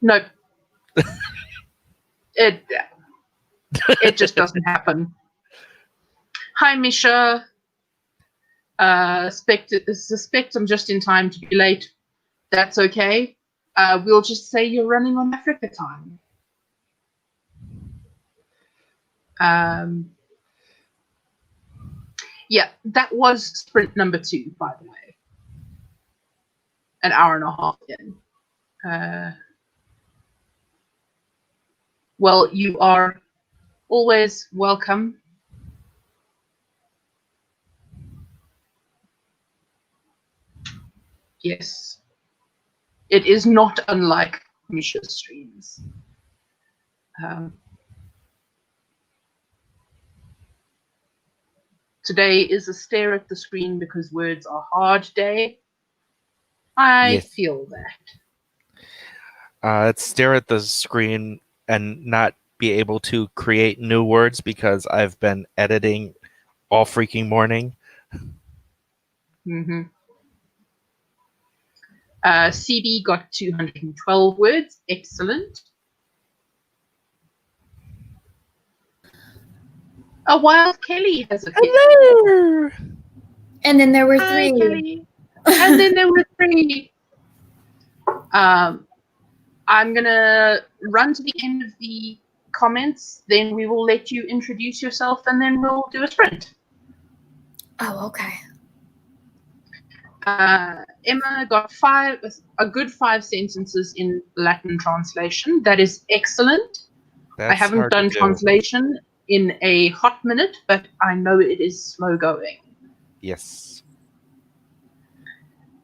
Nope. It just doesn't happen. Hi, Misha. Suspect I'm just in time to be late. That's okay. We'll just say you're running on Africa time. Yeah, that was sprint number 2, by the way. An hour and a half in. Well, you are always welcome. Yes. It is not unlike Misha's streams. Today is a stare at the screen because words are hard day. I feel that. It's stare at the screen and not be able to create new words because I've been editing all freaking morning. CB got 212 words. Excellent. A Wild Kelly has a Hello. And then there were Hi, 3. Kelly. And then there were 3. I'm going to run to the end of the comments, then we will let you introduce yourself, and then we'll do a sprint. Oh, okay. Emma got a good 5 sentences in Latin translation. That is excellent. That's I haven't hard to done do. translation in a hot minute, but I know it is slow going. Yes.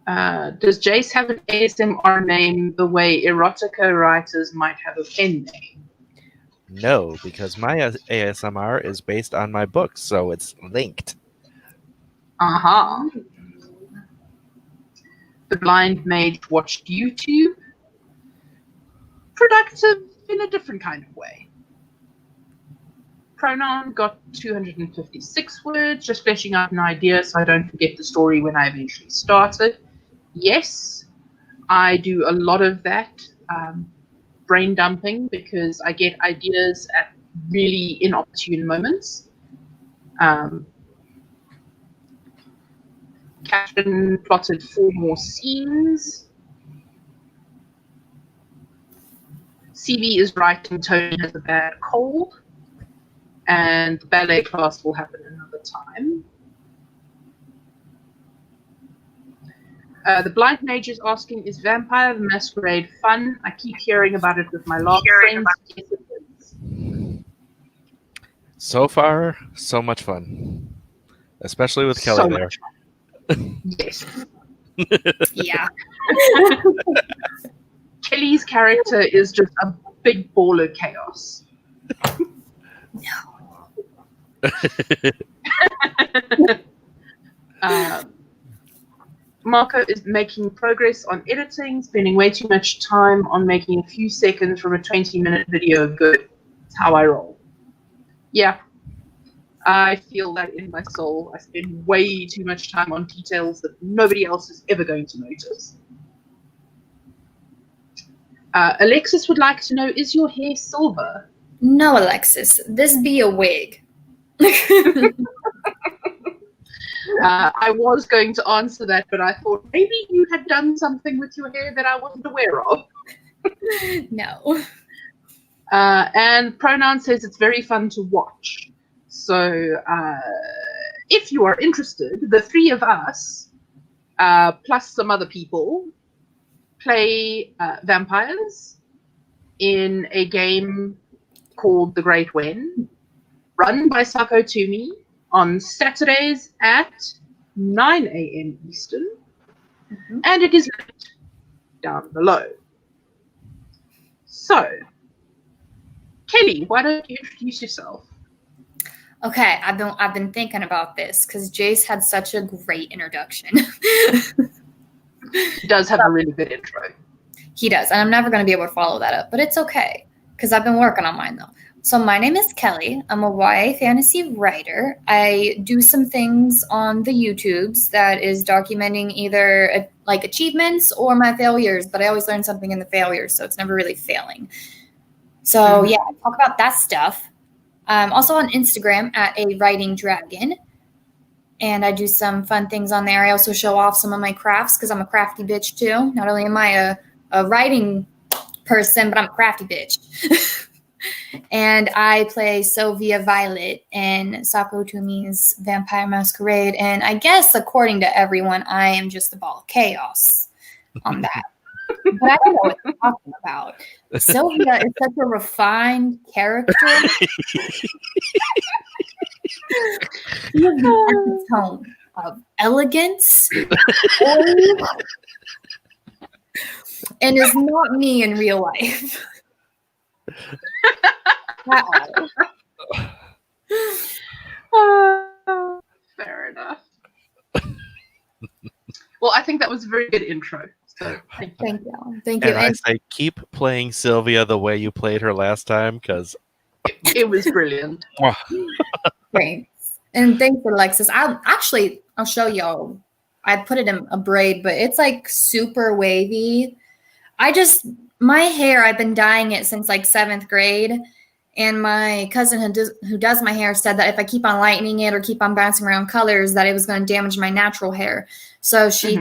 Does Jace have an ASMR name the way erotica writers might have a pen name? No, because my ASMR is based on my books, so it's linked. Uh-huh. The Blind Mage watched YouTube. Productive in a different kind of way. Pronoun got 256 words, just fleshing out an idea so I don't forget the story when I eventually start it. Yes, I do a lot of that brain dumping because I get ideas at really inopportune moments. Captain plotted 4 more scenes. CB is writing Tony has a bad cold. And the ballet class will happen another time. The Blind Mage is asking, is Vampire the Masquerade fun? I keep hearing about it with my love friends. Yes, it is. So far, so much fun. Especially with Kelly So there. much fun. Yes. Yeah. Kelly's character is just a big ball of chaos. Marco is making progress on editing, spending way too much time on making a few seconds from a 20-minute video good. That's how I roll. Yeah. I feel that in my soul. I spend way too much time on details that nobody else is ever going to notice. Alexis would like to know, is your hair silver? No, Alexis, this be a wig. I was going to answer that, but I thought maybe you had done something with your hair that I wasn't aware of. No. And Pronoun says it's very fun to watch. So if you are interested, the 3 of us, plus some other people, play vampires in a game called The Great Wen, run by Sako Toomey on Saturdays at 9 a.m. Eastern, and it is linked down below. So, Kelly, why don't you introduce yourself? Okay, I've been thinking about this because Jace had such a great introduction. He does have a really good intro. He does, and I'm never going to be able to follow that up, but it's okay because I've been working on mine though. So my name is Kelly. I'm a YA fantasy writer. I do some things on the YouTubes that is documenting either like achievements or my failures, but I always learn something in the failures, so it's never really failing. So yeah, I talk about that stuff. Also on Instagram at a writing dragon, and I do some fun things on there. I also show off some of my crafts because I'm a crafty bitch too. Not only am I a writing person, but I'm a crafty bitch. And I play Sylvia Violet in Sako Toomey's Vampire Masquerade. And I guess, according to everyone, I am just a ball of chaos on that. But I don't know what they're talking about. Sylvia is such a refined character. She has an undertone of elegance and is not me in real life. Fair enough. Well, I think that was a very good intro. So thank you. Thank you. And I say keep playing Sylvia the way you played her last time, because It was brilliant. Thanks. And thanks, Alexis. I'll show y'all. I put it in a braid, but it's like super wavy. My hair, I've been dyeing it since like 7th grade. And my cousin who does my hair said that if I keep on lightening it or keep on bouncing around colors, that it was going to damage my natural hair. So she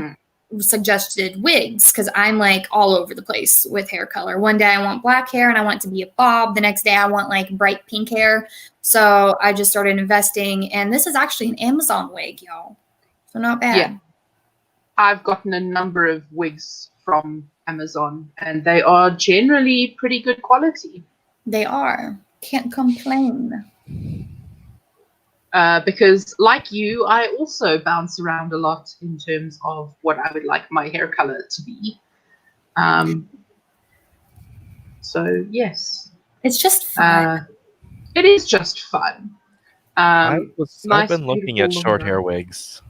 suggested wigs because I'm like all over the place with hair color. One day I want black hair and I want it to be a bob. The next day I want like bright pink hair. So I just started investing. And this is actually an Amazon wig, y'all. So not bad. Yeah. I've gotten a number of wigs from Amazon and they are generally pretty good quality. They are. Can't complain. Because like you, I also bounce around a lot in terms of what I would like my hair color to be. So yes. It's just fun. It is just fun. I've nice, been looking at beautiful short hair. hair wigs.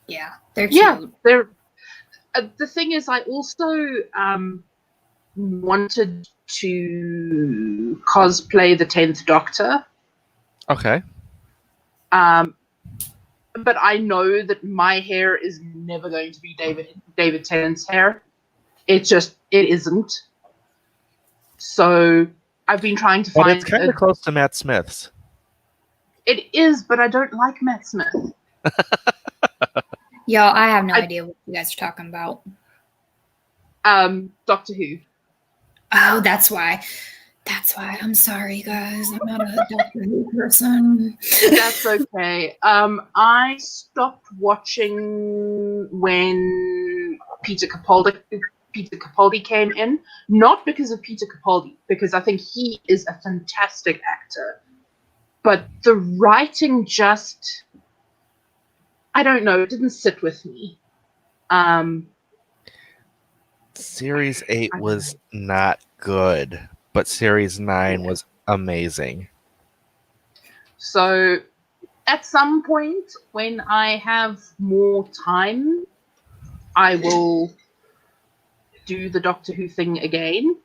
Yeah, they're cute. Yeah, they're. The thing is, I also wanted to cosplay the 10th Doctor. Okay. But I know that my hair is never going to be David Tennant's hair. It isn't. So I've been trying to find. But it's kind of close to Matt Smith's. It is, but I don't like Matt Smith. Yo, I have no idea what you guys are talking about. Doctor Who. Oh, that's why. That's why. I'm sorry, guys. I'm not a Doctor Who person. That's okay. I stopped watching when Peter Capaldi came in, not because of Peter Capaldi, because I think he is a fantastic actor, but the writing just, I don't know, it didn't sit with me. Series 8 was not good, but Series 9 was amazing. So at some point when I have more time, I will do the Doctor Who thing again.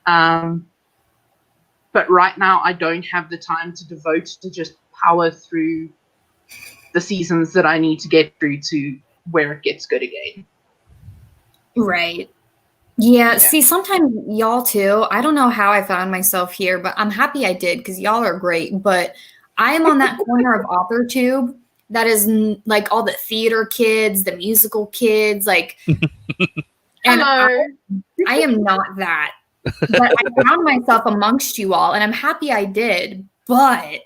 But right now I don't have the time to devote to just power through the seasons that I need to get through to where it gets good again. Right. Yeah, see, sometimes y'all too, I don't know how I found myself here, but I'm happy I did because y'all are great. But I am on that corner of AuthorTube that is like all the theater kids, the musical kids, like, and I am not that. But I found myself amongst you all, and I'm happy I did. But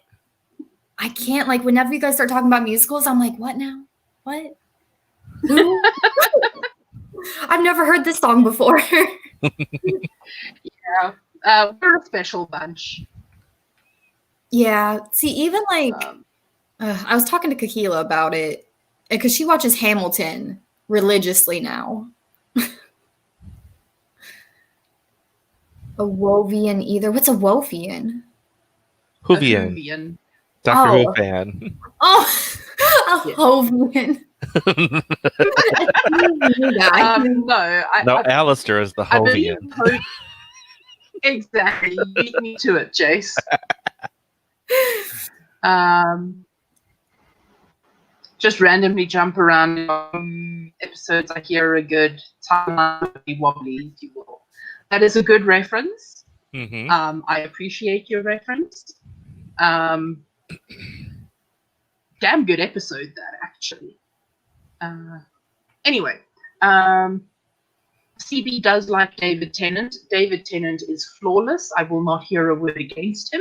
I can't, like, whenever you guys start talking about musicals, I'm like, what now? What? Who? I've never heard this song before. Yeah, we're a special bunch. Yeah. See, even like, I was talking to Kahila about it because she watches Hamilton religiously now. A Wovian either. What's a Wovian? Whovian. Whovian. Doctor Who fan. Oh, a Hovian. No, Alistair is the Hovian. Exactly. Beat me to it, Jace. Just randomly jump around episodes I hear are good. Timeline be wobbly, if you will. That is a good reference. Mm-hmm. I appreciate your reference. Damn good episode, that actually. Anyway, CB does like David Tennant. David Tennant is flawless. I will not hear a word against him.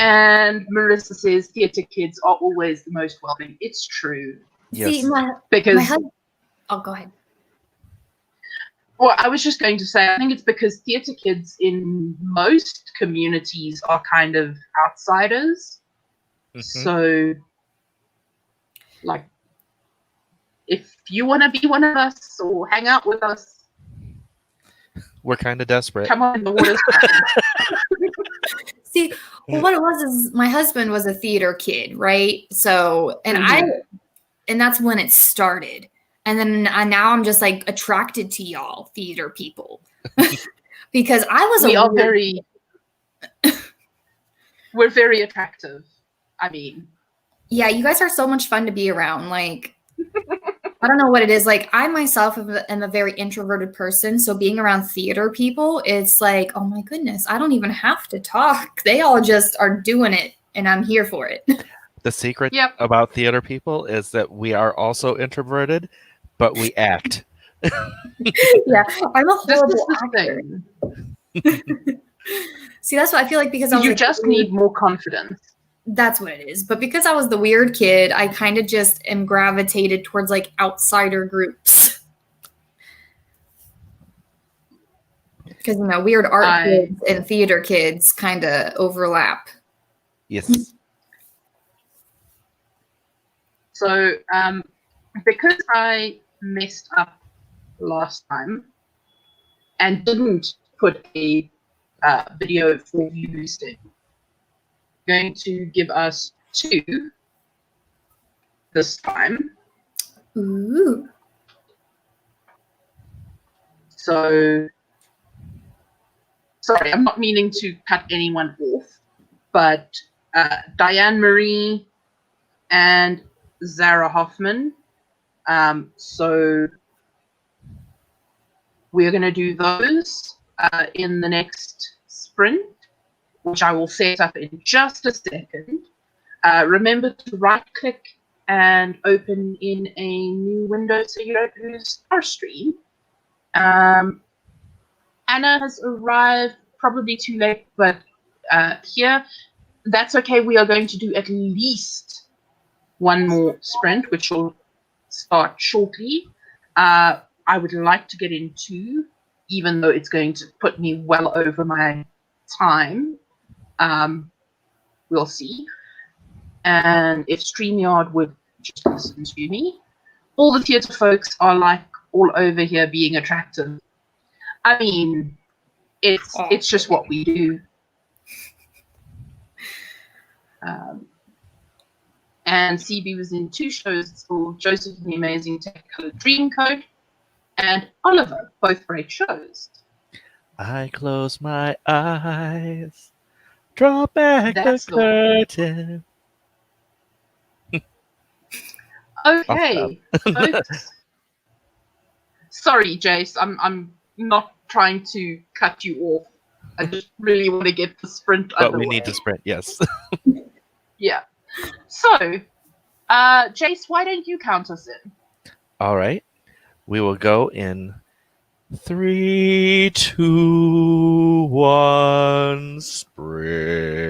And Marissa says theatre kids are always the most welcoming. It's true. Yes. See, because oh, go ahead. Well, I was just going to say, I think it's because theatre kids in most communities are kind of outsiders. Mm-hmm. So, like, if you want to be one of us or hang out with us, we're kind of desperate. Come on, the water's See, well, what it was is my husband was a theater kid, right? So, and and that's when it started. And then now I'm just like attracted to y'all theater people because I was we are very We're very attractive. I mean, Yeah, you guys are so much fun to be around. Like, I don't know what it is. Like, I myself am a very introverted person. So being around theater people, it's like, oh my goodness, I don't even have to talk. They all just are doing it, and I'm here for it. The secret Yep. about theater people is that we are also introverted, but we act. Yeah, I'm a this is horrible the actor. thing. See, that's what I feel like because I was You a just kid, need more confidence. that's what it is. But because I was the weird kid, I kind of just am gravitated towards like outsider groups. Because weird art kids and theater kids kind of overlap. Yes. So, because I messed up last time and didn't put a video for views in, going to give us 2 this time. Ooh. So, sorry, I'm not meaning to cut anyone off, but Diane Marie and Zara Hoffman. So we're going to do those in the next sprint, which I will set up in just a second. Remember to right-click and open in a new window so you don't lose our stream. Anna has arrived, probably too late, but here, that's okay. We are going to do at least one more sprint, which will start shortly. I would like to get in 2, even though it's going to put me well over my time. We'll see. And if StreamYard would just listen to me. All the theatre folks are like all over here being attractive. I mean, it's just what we do. And CB was in 2 shows for Joseph and the Amazing Technicolor Dreamcoat and Oliver, both great shows. I close my eyes, draw back That's the curtain. Okay, folks. Sorry, Jace, I'm not trying to cut you off. I just really want to get the sprint But underway. we need to sprint, yes. Yeah. So, Jace, why don't you count us in? All right. We will go in 3, 2, 1, sprint.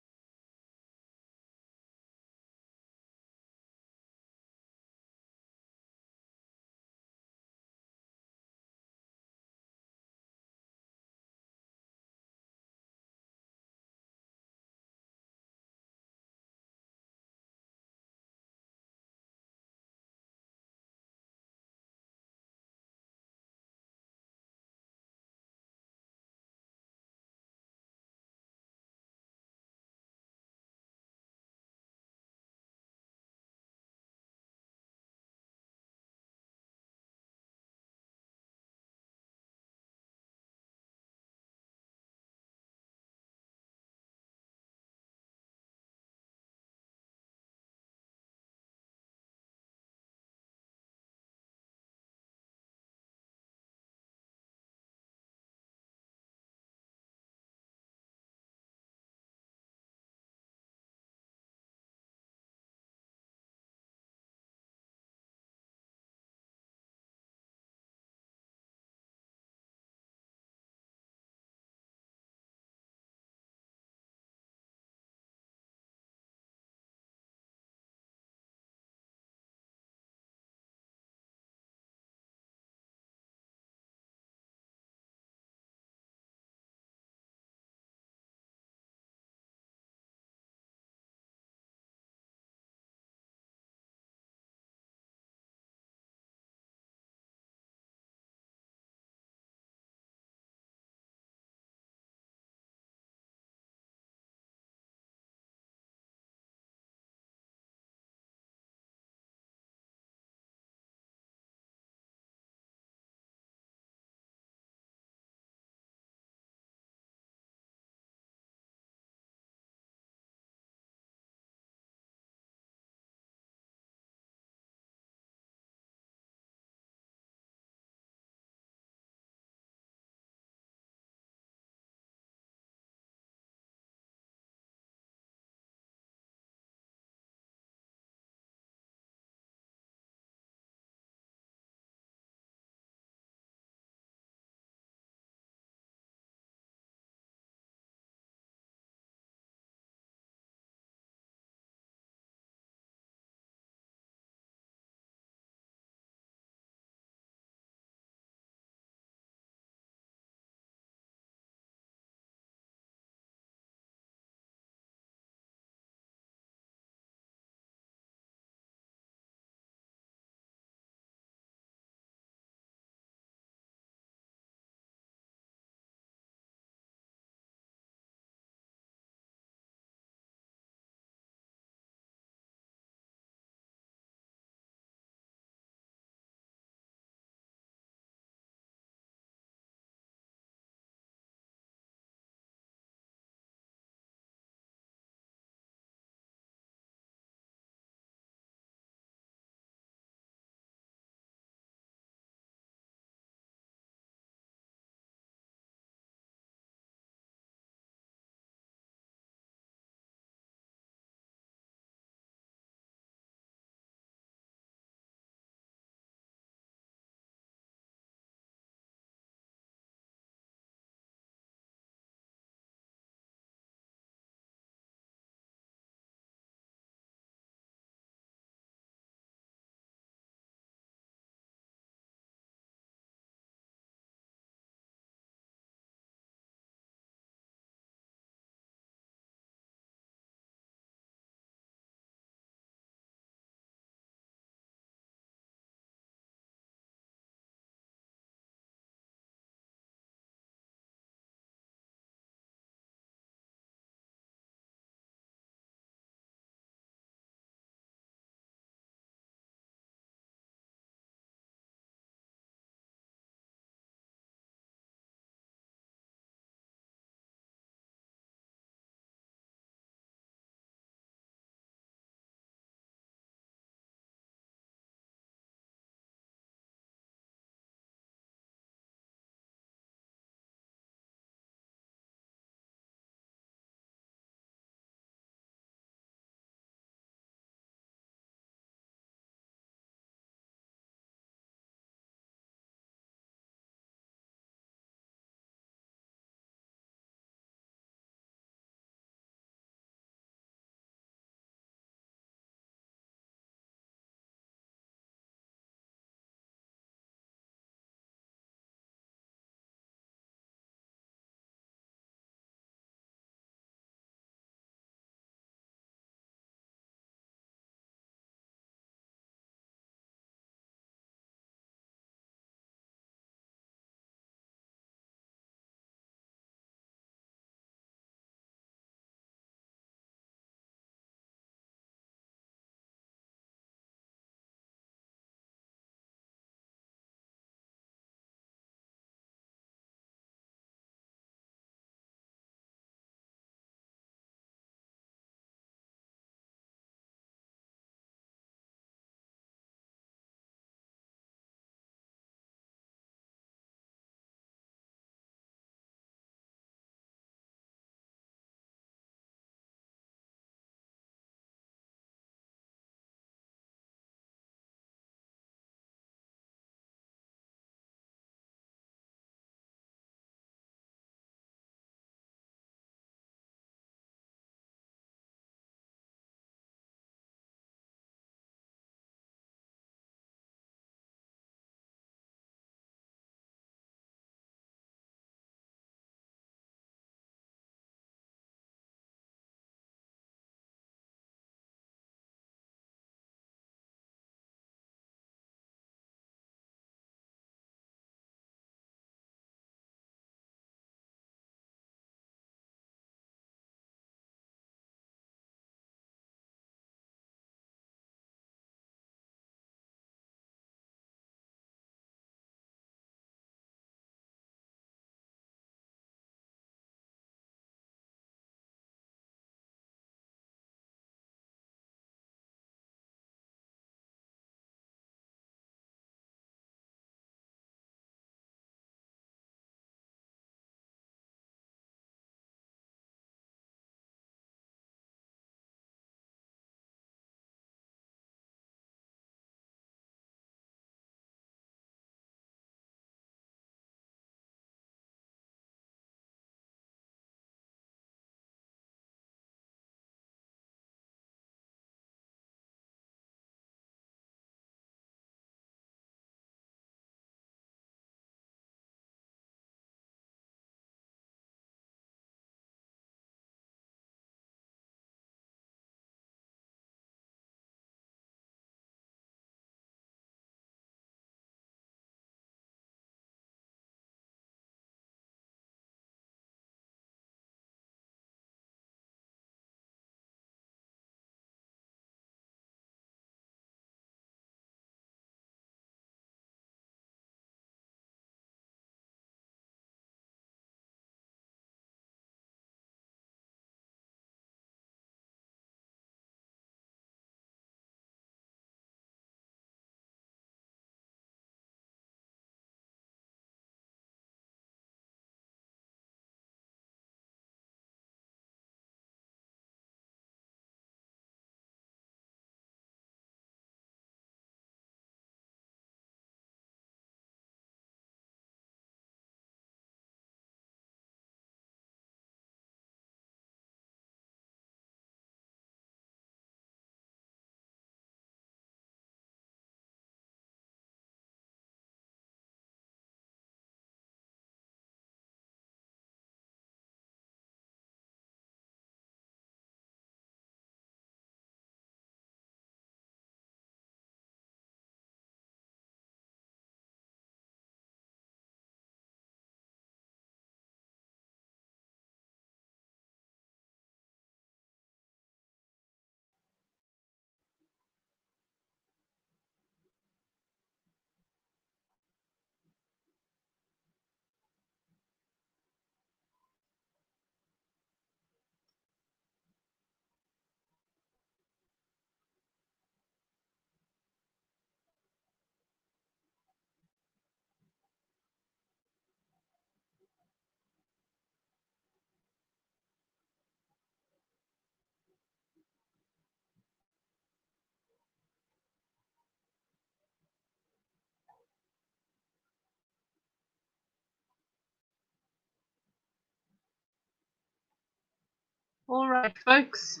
All right, folks.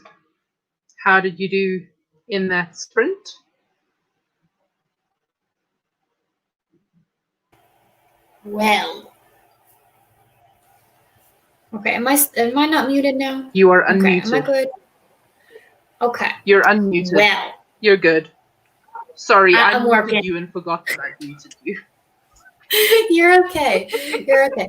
How did you do in that sprint? Well. Okay, am I not muted now? You are Okay, unmuted. am I good? Okay. You're unmuted. Well. You're good. Sorry, I I'm muted working. you and forgot that I muted you. You're okay. You're okay.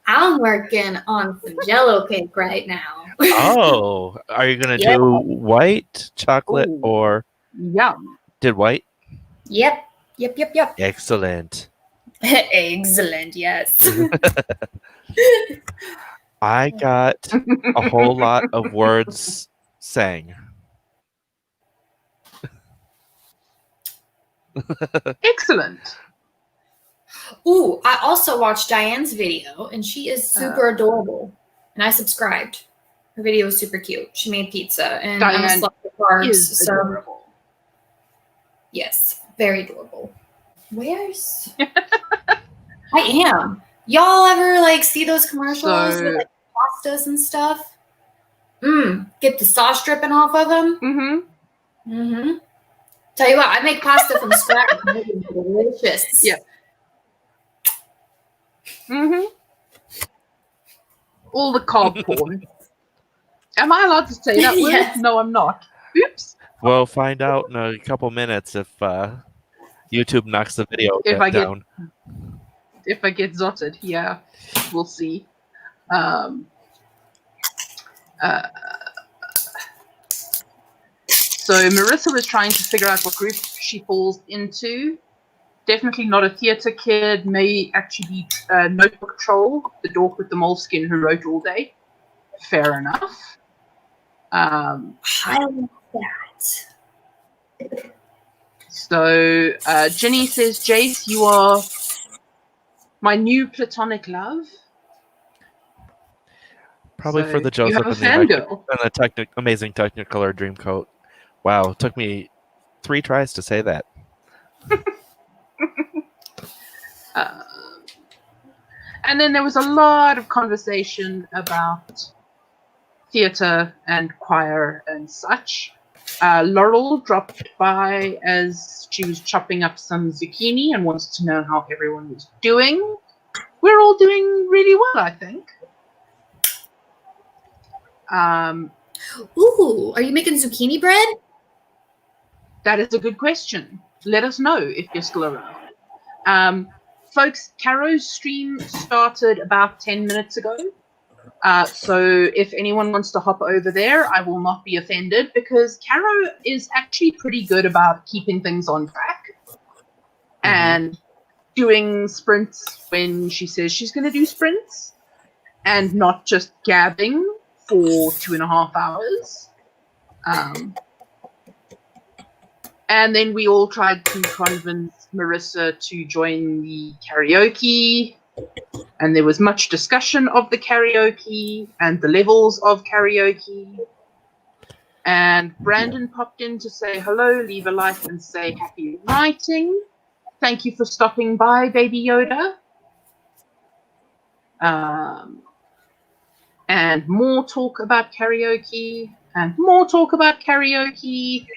I'm working on some Jello cake right now. Oh, are you gonna Yep. do white chocolate Ooh. or Yum. did white? Yep. Excellent. Excellent, yes. I got a whole lot of words sang. Excellent. Ooh, I also watched Diane's video, and she is super adorable. And I subscribed. Her video was super cute. She made pizza, and I'm a Diane slut for carbs. is So adorable. yes, very adorable. Where's I am. Y'all ever like see those commercials with like pastas and stuff? Get the sauce dripping off of them. Mm-hmm. Tell you what, I make pasta from scratch. It's delicious. Yeah. Mm-hmm. All the carb porn. Am I allowed to say that word? Yes. No, I'm not. Oops. We'll find out in a couple minutes if YouTube knocks the video down. If I get zotted, yeah, we'll see. So Marissa was trying to figure out what group she falls into. Definitely not a theatre kid. May actually be Notebook Troll, the dork with the moleskin who wrote all day. Fair enough. I love that. So Jenny says, Jace, you are my new platonic love. Probably So for the you Joseph have a and fangirl. the amazing Technicolor Dreamcoat. Wow, it took me 3 tries to say that. And then there was a lot of conversation about theatre and choir and such. Laurel dropped by as she was chopping up some zucchini and wants to know how everyone was doing. We're all doing really well, I think. Ooh, are you making zucchini bread? That is a good question. Let us know if you're still around. Folks, Caro's stream started about 10 minutes ago. So if anyone wants to hop over there, I will not be offended because Caro is actually pretty good about keeping things on track and doing sprints when she says she's going to do sprints and not just gabbing for 2.5 hours. And then we all tried to convince Marissa to join the karaoke. And there was much discussion of the karaoke and the levels of karaoke. And Brandon popped in to say hello, leave a like, and say happy writing. Thank you for stopping by, Baby Yoda. And more talk about karaoke, and more talk about karaoke.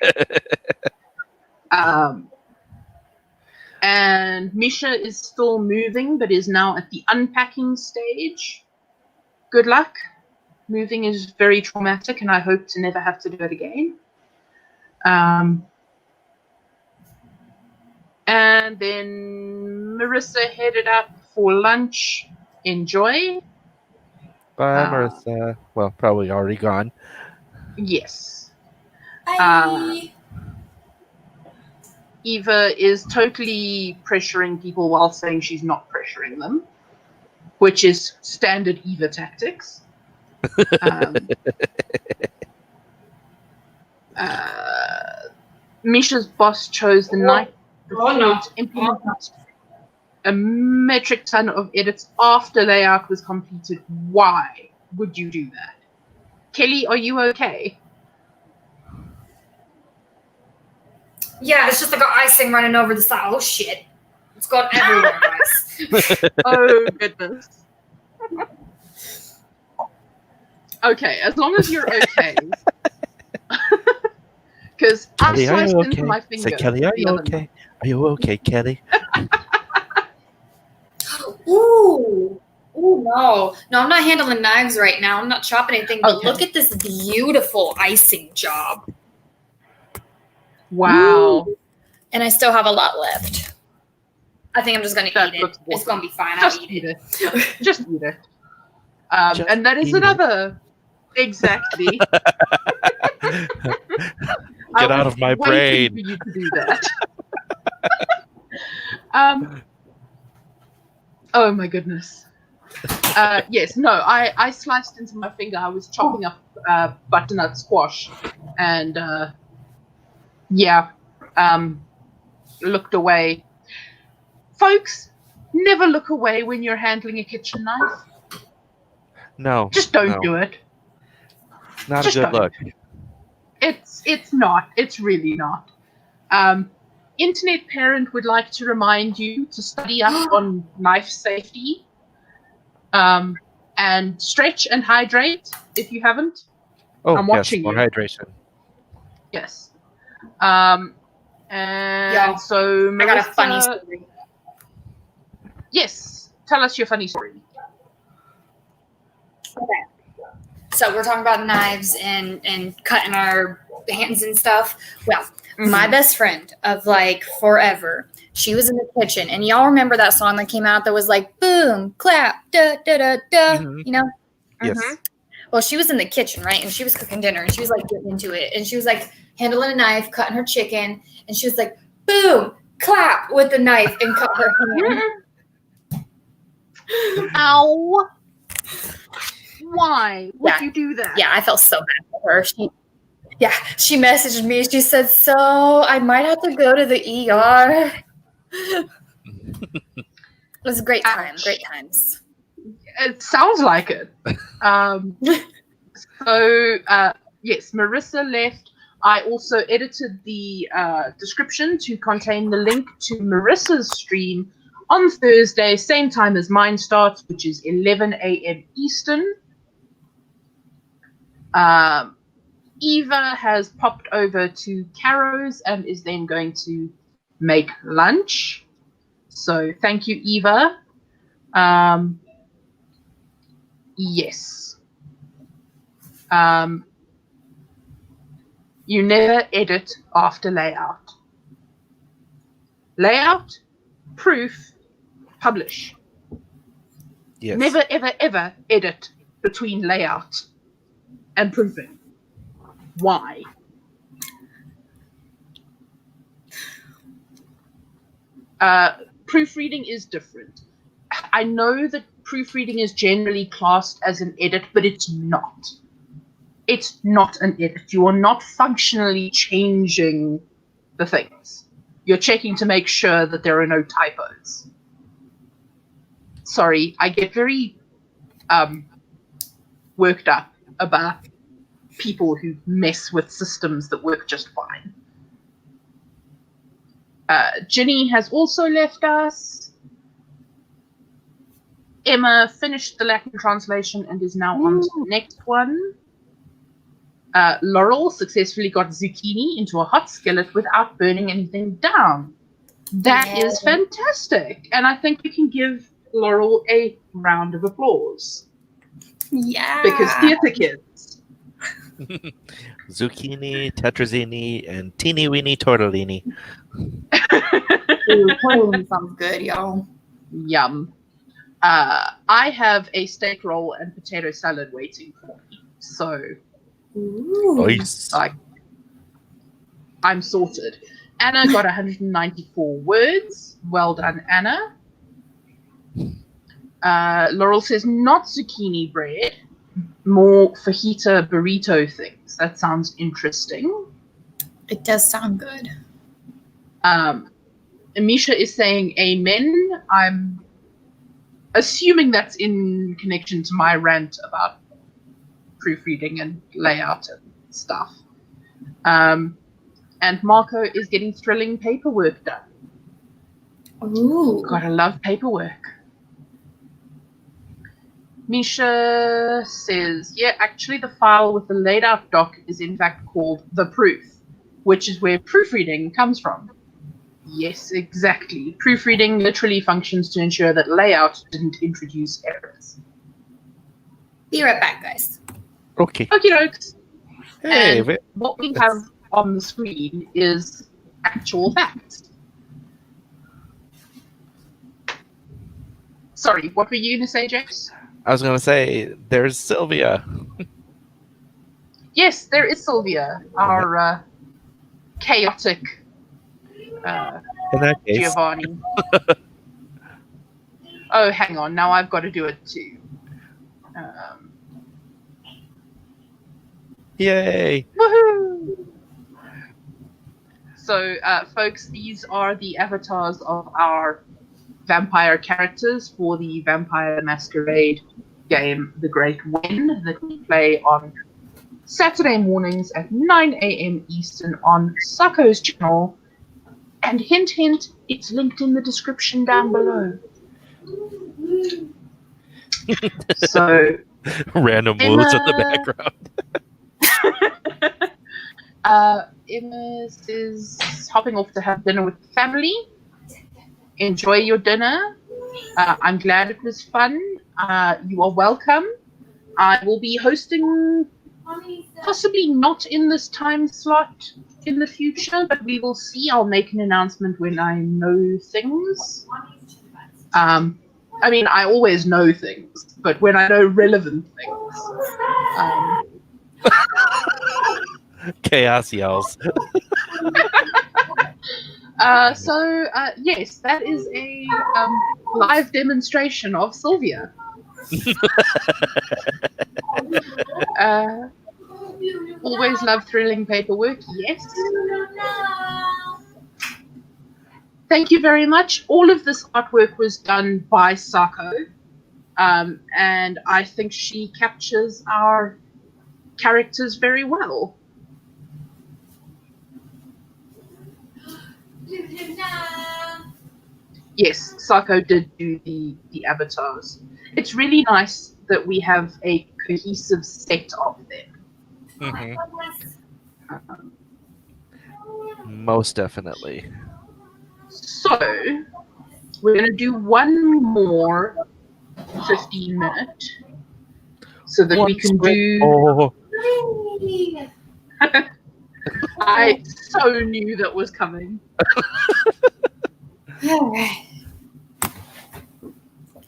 And Misha is still moving, but is now at the unpacking stage. Good luck. Moving is very traumatic, and I hope to never have to do it again. And then Marissa headed out for lunch. Enjoy. Bye, Marissa. Well, probably already gone. Yes. Bye. Eva is totally pressuring people while saying she's not pressuring them, which is standard Eva tactics. Misha's boss chose the night before to implement a metric ton of edits after layout was completed. Why would you do that? Kelly, are you okay? Yeah, it's just like icing running over the side. Oh shit. It's gone everywhere, guys. Oh, goodness. Okay, as long as you're okay. Because I Kelly, are sliced you into okay? my Say, finger. Kelly, are the you other okay? night. Are you okay, Kelly? Ooh. Ooh, no. No, I'm not handling knives right now. I'm not chopping anything, but Okay. look at this beautiful icing job. Wow. And I still have a lot left. I think I'm just going to That eat it. looks It's awesome. going to be fine. Just I'll eat eat it. it. Just eat it. Just And that is eat it. another. Exactly. Get out of my brain. For you to do that. Oh my goodness. Yes, no, I sliced into my finger. I was chopping up butternut squash, and looked away. Folks, never look away when you're handling a kitchen knife. No. Just don't no. do it. Not Just a good don't. look. It's not. It's really not. Internet Parent would like to remind you to study up on knife safety. And stretch and hydrate if you haven't. Oh, I'm yes, watching more you. hydration. Yes. And Y'all, so Marissa, I got a funny story. Yes, tell us your funny story. Okay. So we're talking about knives and cutting our hands and stuff. Well, my best friend of like forever, she was in the kitchen, and y'all remember that song that came out that was like boom, clap, da da da da. Mhm. You know? Yes. Well, she was in the kitchen, right? And she was cooking dinner, and she was like getting into it, and she was like handling a knife, cutting her chicken, and she was like boom, clap with the knife and cut her hand. Ow! Why would Yeah. you do that? Yeah, I felt so bad for her. She messaged me. She said, "So I might have to go to the ER." It was a great time. Ouch. Great times. It sounds like it. Yes, Marissa left. I also edited the description to contain the link to Marissa's stream on Thursday, same time as mine starts, which is 11 a.m. Eastern. Eva has popped over to Caro's and is then going to make lunch. So thank you, Eva. Yes. You never edit after layout. Layout, proof, publish. Yes. Never, ever, ever edit between layout and proofing. Why? Proofreading is different. I know that proofreading is generally classed as an edit, but it's not. It's not an edit. You are not functionally changing the things. You're checking to make sure that there are no typos. Sorry, I get very worked up about people who mess with systems that work just fine. Ginny has also left us. Emma finished the Latin translation and is now on to the next one. Laurel successfully got zucchini into a hot skillet without burning anything down. That is fantastic. And I think we can give Laurel a round of applause. Yeah. Because theatre kids. Zucchini, tetrazzini, and teeny weeny tortellini. Ooh, totally sounds good, y'all. Yum. I have a steak roll and potato salad waiting for me. So, Nice. I'm sorted. Anna got 194 words. Well done, Anna. Laurel says, not zucchini bread, more fajita burrito things. That sounds interesting. It does sound good. Amisha is saying amen. I'm assuming that's in connection to my rant about proofreading and layout and stuff. And Marco is getting thrilling paperwork done. Ooh. Gotta love paperwork. Misha says, yeah, actually the file with the laid out doc is in fact called the proof, which is where proofreading comes from. Yes, exactly. Proofreading literally functions to ensure that layout didn't introduce errors. Be right back, guys. Okay. Okie dokes. Hey, And what we have on the screen is actual facts. Sorry, what were you going to say, James? I was gonna say, there's Sylvia. Yes, there is Sylvia, our chaotic In that case, Giovanni. Oh, hang on. Now I've got to do it too. yay! Woohoo! So, folks, these are the avatars of our vampire characters for the Vampire Masquerade game, The Great Win, that we play on Saturday mornings at 9 a.m. Eastern on Sacco's channel. And hint, hint, it's linked in the description down below. So, Random wolves in the background. Emma is hopping off to have dinner with the family. Enjoy your dinner. I'm glad it was fun. You are welcome. I will be hosting, possibly not in this time slot in the future, but we will see. I'll make an announcement when I know things. I mean, I always know things, but when I know relevant things. Chaos yells. Yes, that is a live demonstration of Sylvia. Always love thrilling paperwork, yes. Thank you very much. All of this artwork was done by Sacco, and I think she captures our characters very well. Yes, Sacco did do the avatars. It's really nice that we have a cohesive set of them. Mm-hmm. Most definitely. So, we're going to do one more 15-minute so that we can do... Oh, I so knew that was coming. All right.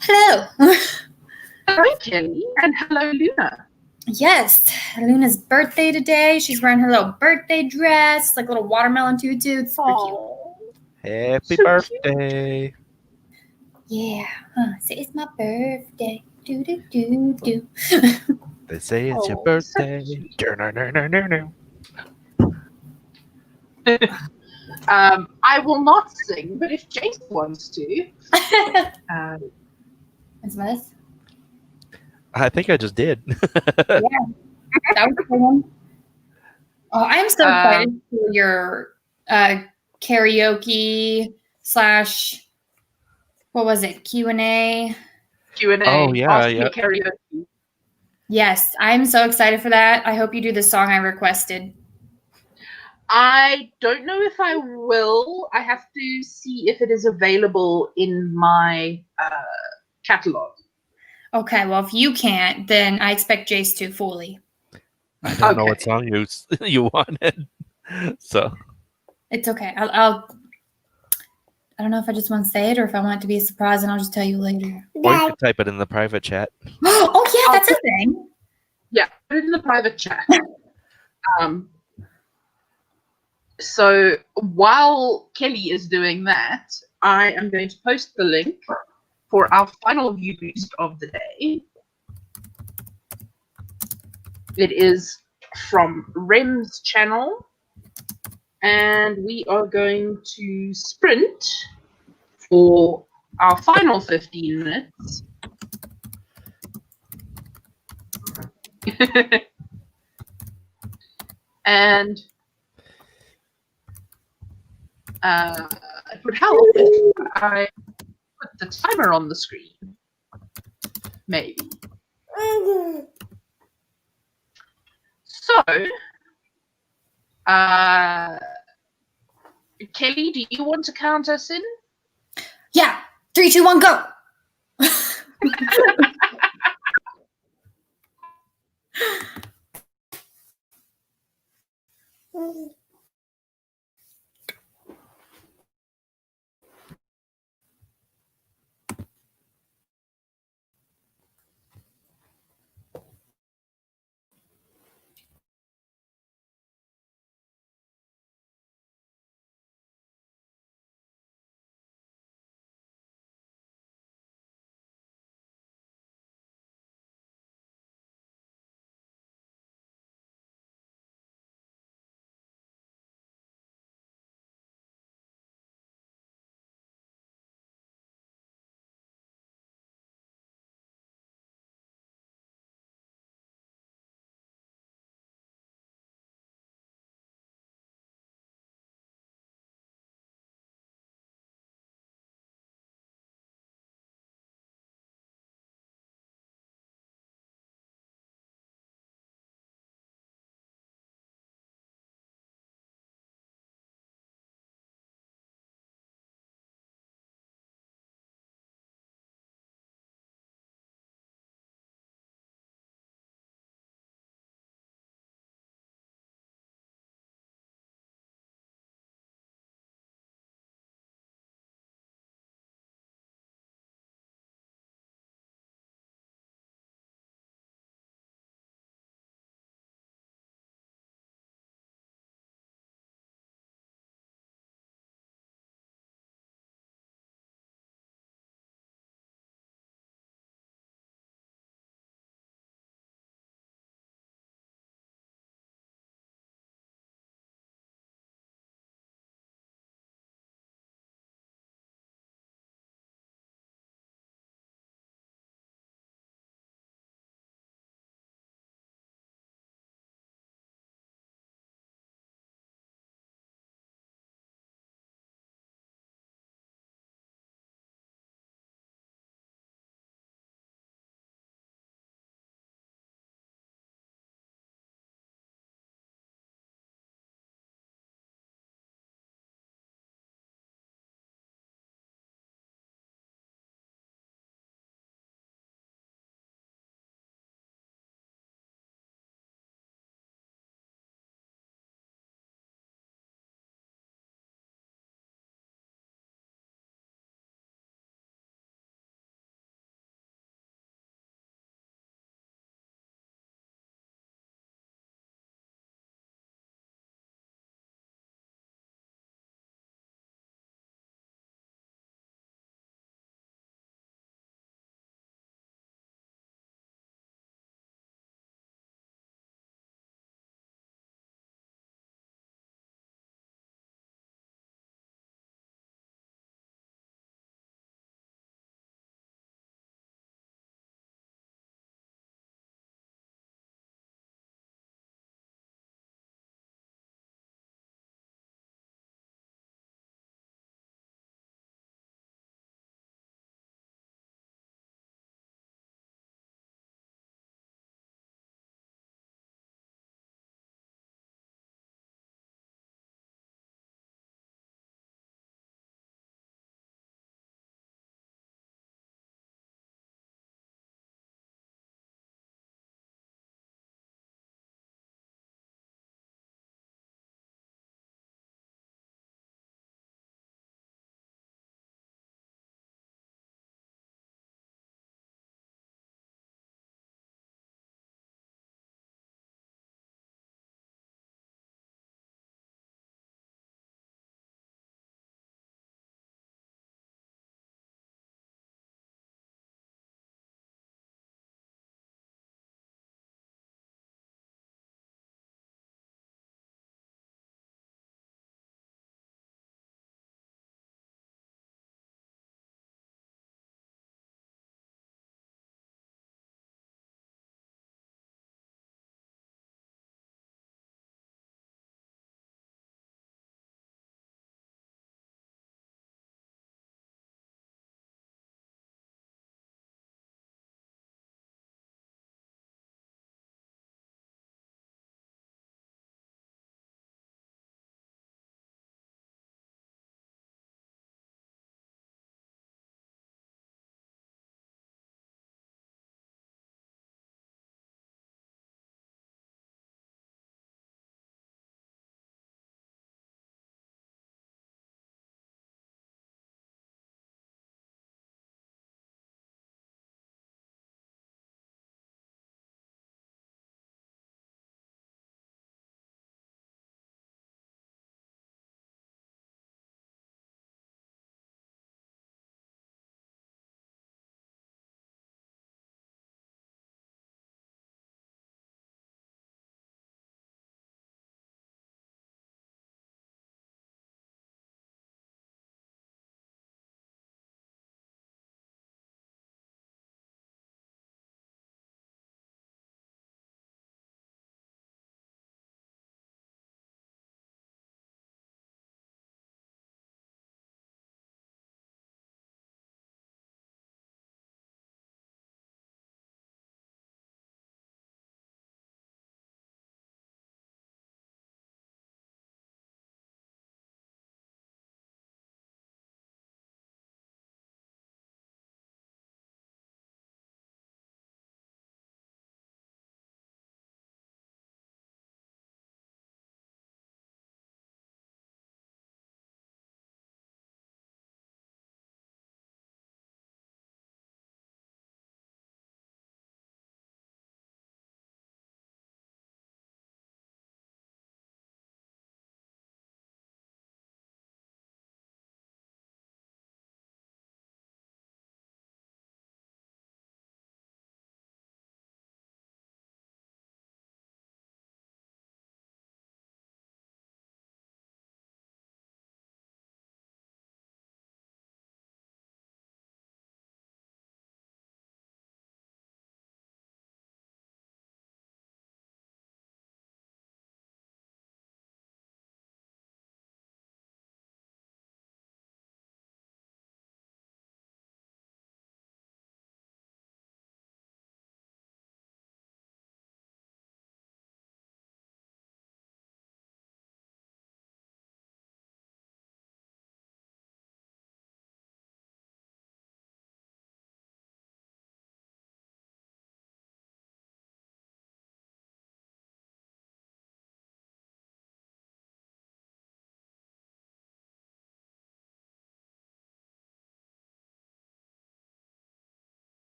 Hello. Hello, Kelly, and hello, Luna. Yes, Luna's birthday today. She's wearing her little birthday dress, like a little watermelon tutu. It's super cute. happy So birthday. Yeah. Say it's my birthday. Do do do do. They say it's your Oh, birthday. so I will not sing, but if Jason wants to. What's this? I think I just did. Yeah. That was the one. Oh, I'm so excited for your karaoke / what was it? Q&A. Q&A. Oh, yeah, Ask yeah. Me karaoke. Yes, I'm so excited for that. I hope you do the song I requested. I don't know if I will. I have to see if it is available in my catalog. Okay, well, if you can't, then I expect Jace to fully. I don't know what Okay. song you wanted. So It's okay. I don't know if I just want to say it or if I want it to be a surprise, and I'll just tell you later. or you could type it in the private chat. Oh yeah, that's a thing. Yeah, put it in the private chat. So while Kelly is doing that, I am going to post the link for our final view boost of the day. It is from Rem's channel, and we are going to sprint for our final 15 minutes. And it would help if I put the timer on the screen. Maybe. So, Kelly, do you want to count us in? Yeah. 3, 2, 1, go.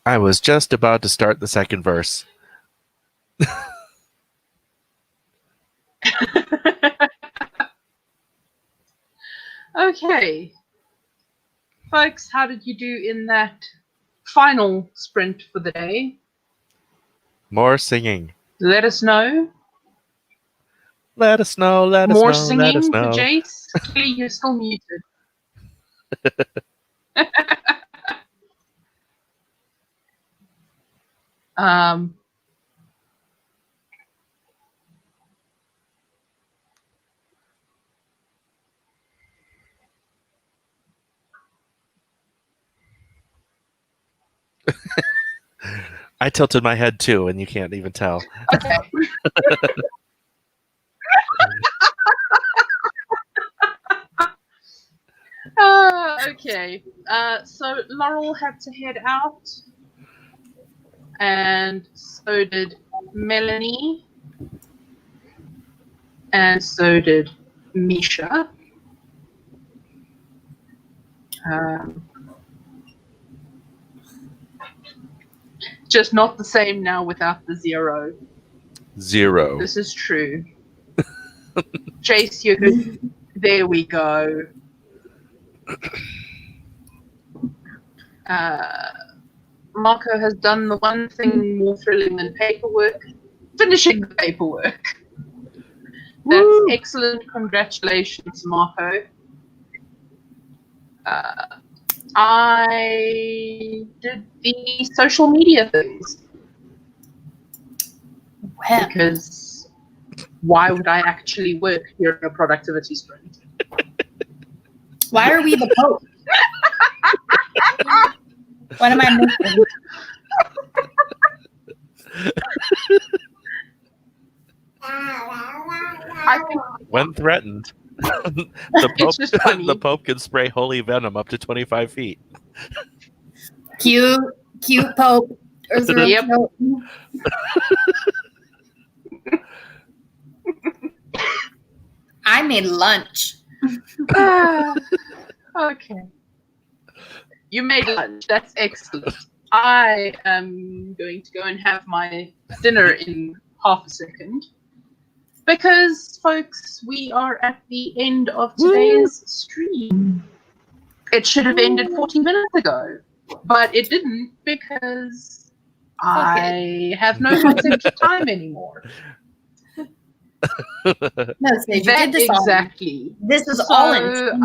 I was just about to start the second verse. Okay. Folks, how did you do in that final sprint for the day? More singing. Let us know. Let us know, let us More know, let us singing for know. Jace. Kelly, you're still muted. um, I tilted my head too, and you can't even tell. okay. Okay. So Laurel had to head out, and so did Melanie, and so did Misha. Just not the same now without the 0. 0. This is true. Jace, you're good. There we go. Marco has done the one thing more thrilling than paperwork, finishing the paperwork. That's Woo! excellent. Congratulations, Marco. I did the social media things. Well, Because why would I actually work during a productivity sprint? why are we the Pope? What am I missing? I think When threatened, it's just funny. the Pope can spray holy venom up to 25 feet. Cute Pope. Ursula Yep. Kilton. I made lunch. Okay. You made lunch. That's excellent. I am going to go and have my dinner in half a second. Because, folks, we are at the end of today's stream. It should have ended 40 minutes ago, but it didn't because I have no concept of time anymore. No, Sage, you did this all. Exactly. This is all in.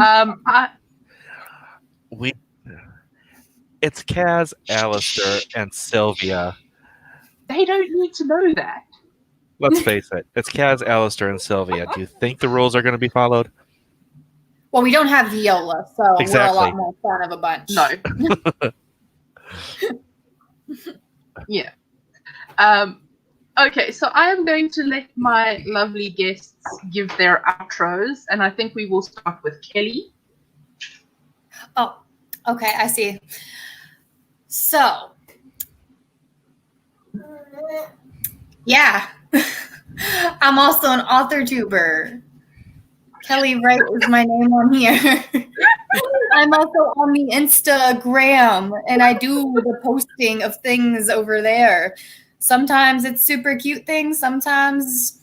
It's Kaz, Alistair, and Sylvia. They don't need to know that. Let's face it. It's Kaz, Alistair, and Sylvia. Do you think the rules are going to be followed? Well, we don't have Viola, so Exactly. we're a lot more fun of a bunch. No. Yeah. Okay, so I am going to let my lovely guests give their outros, and I think we will start with Kelly. Oh, okay, I see. So, yeah, I'm also an AuthorTuber. Kelly Wright is my name on here. I'm also on the Instagram, and I do the posting of things over there. Sometimes it's super cute things. Sometimes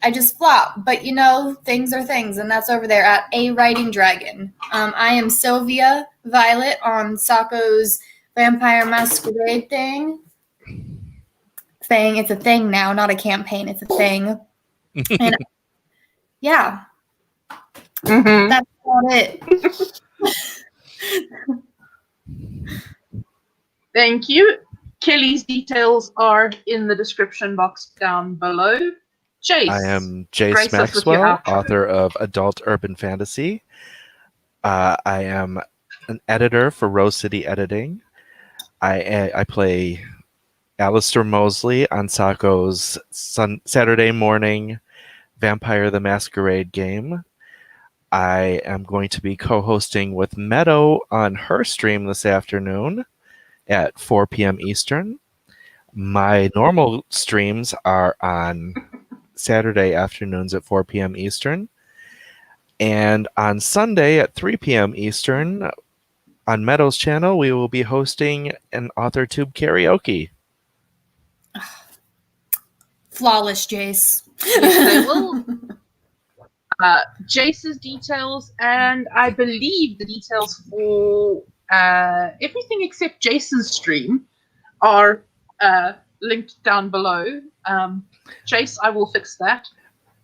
I just flop. But, you know, things are things, and that's over there at A Writing Dragon. I am Sylvia Violet on Sako's Vampire Masquerade thing. It's a thing now, not a campaign. It's a thing. And yeah, that's about it. Thank you. Kelly's details are in the description box down below. Jace. I am Jace grace us with your Maxwell, outro. author of Adult Urban Fantasy. I am an editor for Rose City Editing. I play Alistair Mosley on Sako's Saturday morning Vampire the Masquerade game. I am going to be co-hosting with Meadow on her stream this afternoon at 4 p.m. Eastern. My normal streams are on Saturday afternoons at 4 p.m. Eastern. And on Sunday at 3 p.m. Eastern, on Meadow's channel, we will be hosting an AuthorTube karaoke. Flawless, Jace. Yes, they will. Jace's details, and I believe the details for everything except Jason's stream are linked down below. Jace, I will fix that.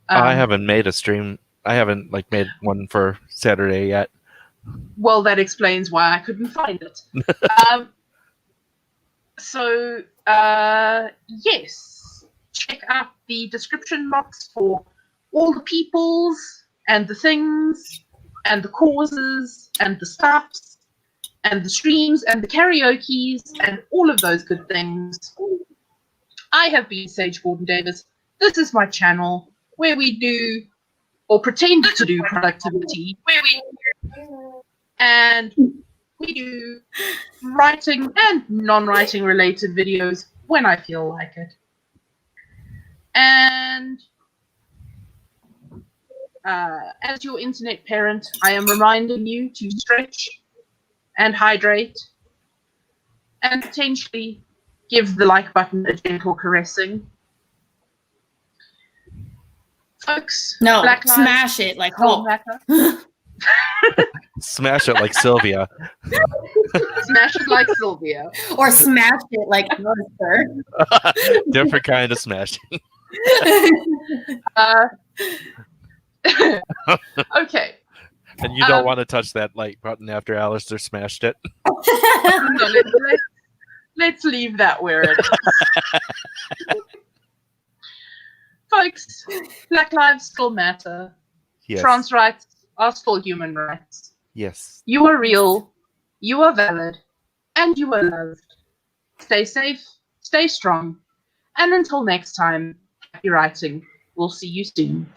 I haven't made a stream. I haven't made one for Saturday yet. Well, that explains why I couldn't find it. Yes, check out the description box for all the peoples and the things and the causes and the stuffs and the streams and the karaokes and all of those good things. I have been Sage Gordon Davis. This is my channel where we do, or pretend to do, productivity, and we do writing and non-writing related videos when I feel like it. And as your internet parent, I am reminding you to stretch and hydrate and potentially give the like button a gentle caressing. Folks, No, Black smash it like Hulk. Smash it like Sylvia. Smash it like Sylvia. Or smash it like Arthur. Different kind of smashing. Okay. And you don't want to touch that like button after Alistair smashed it. No, let's leave that where it is. Folks, Black lives still matter. Yes. Trans rights are still human rights. Yes. You are real, you are valid, and you are loved. Stay safe, stay strong, and until next time, happy writing. We'll see you soon.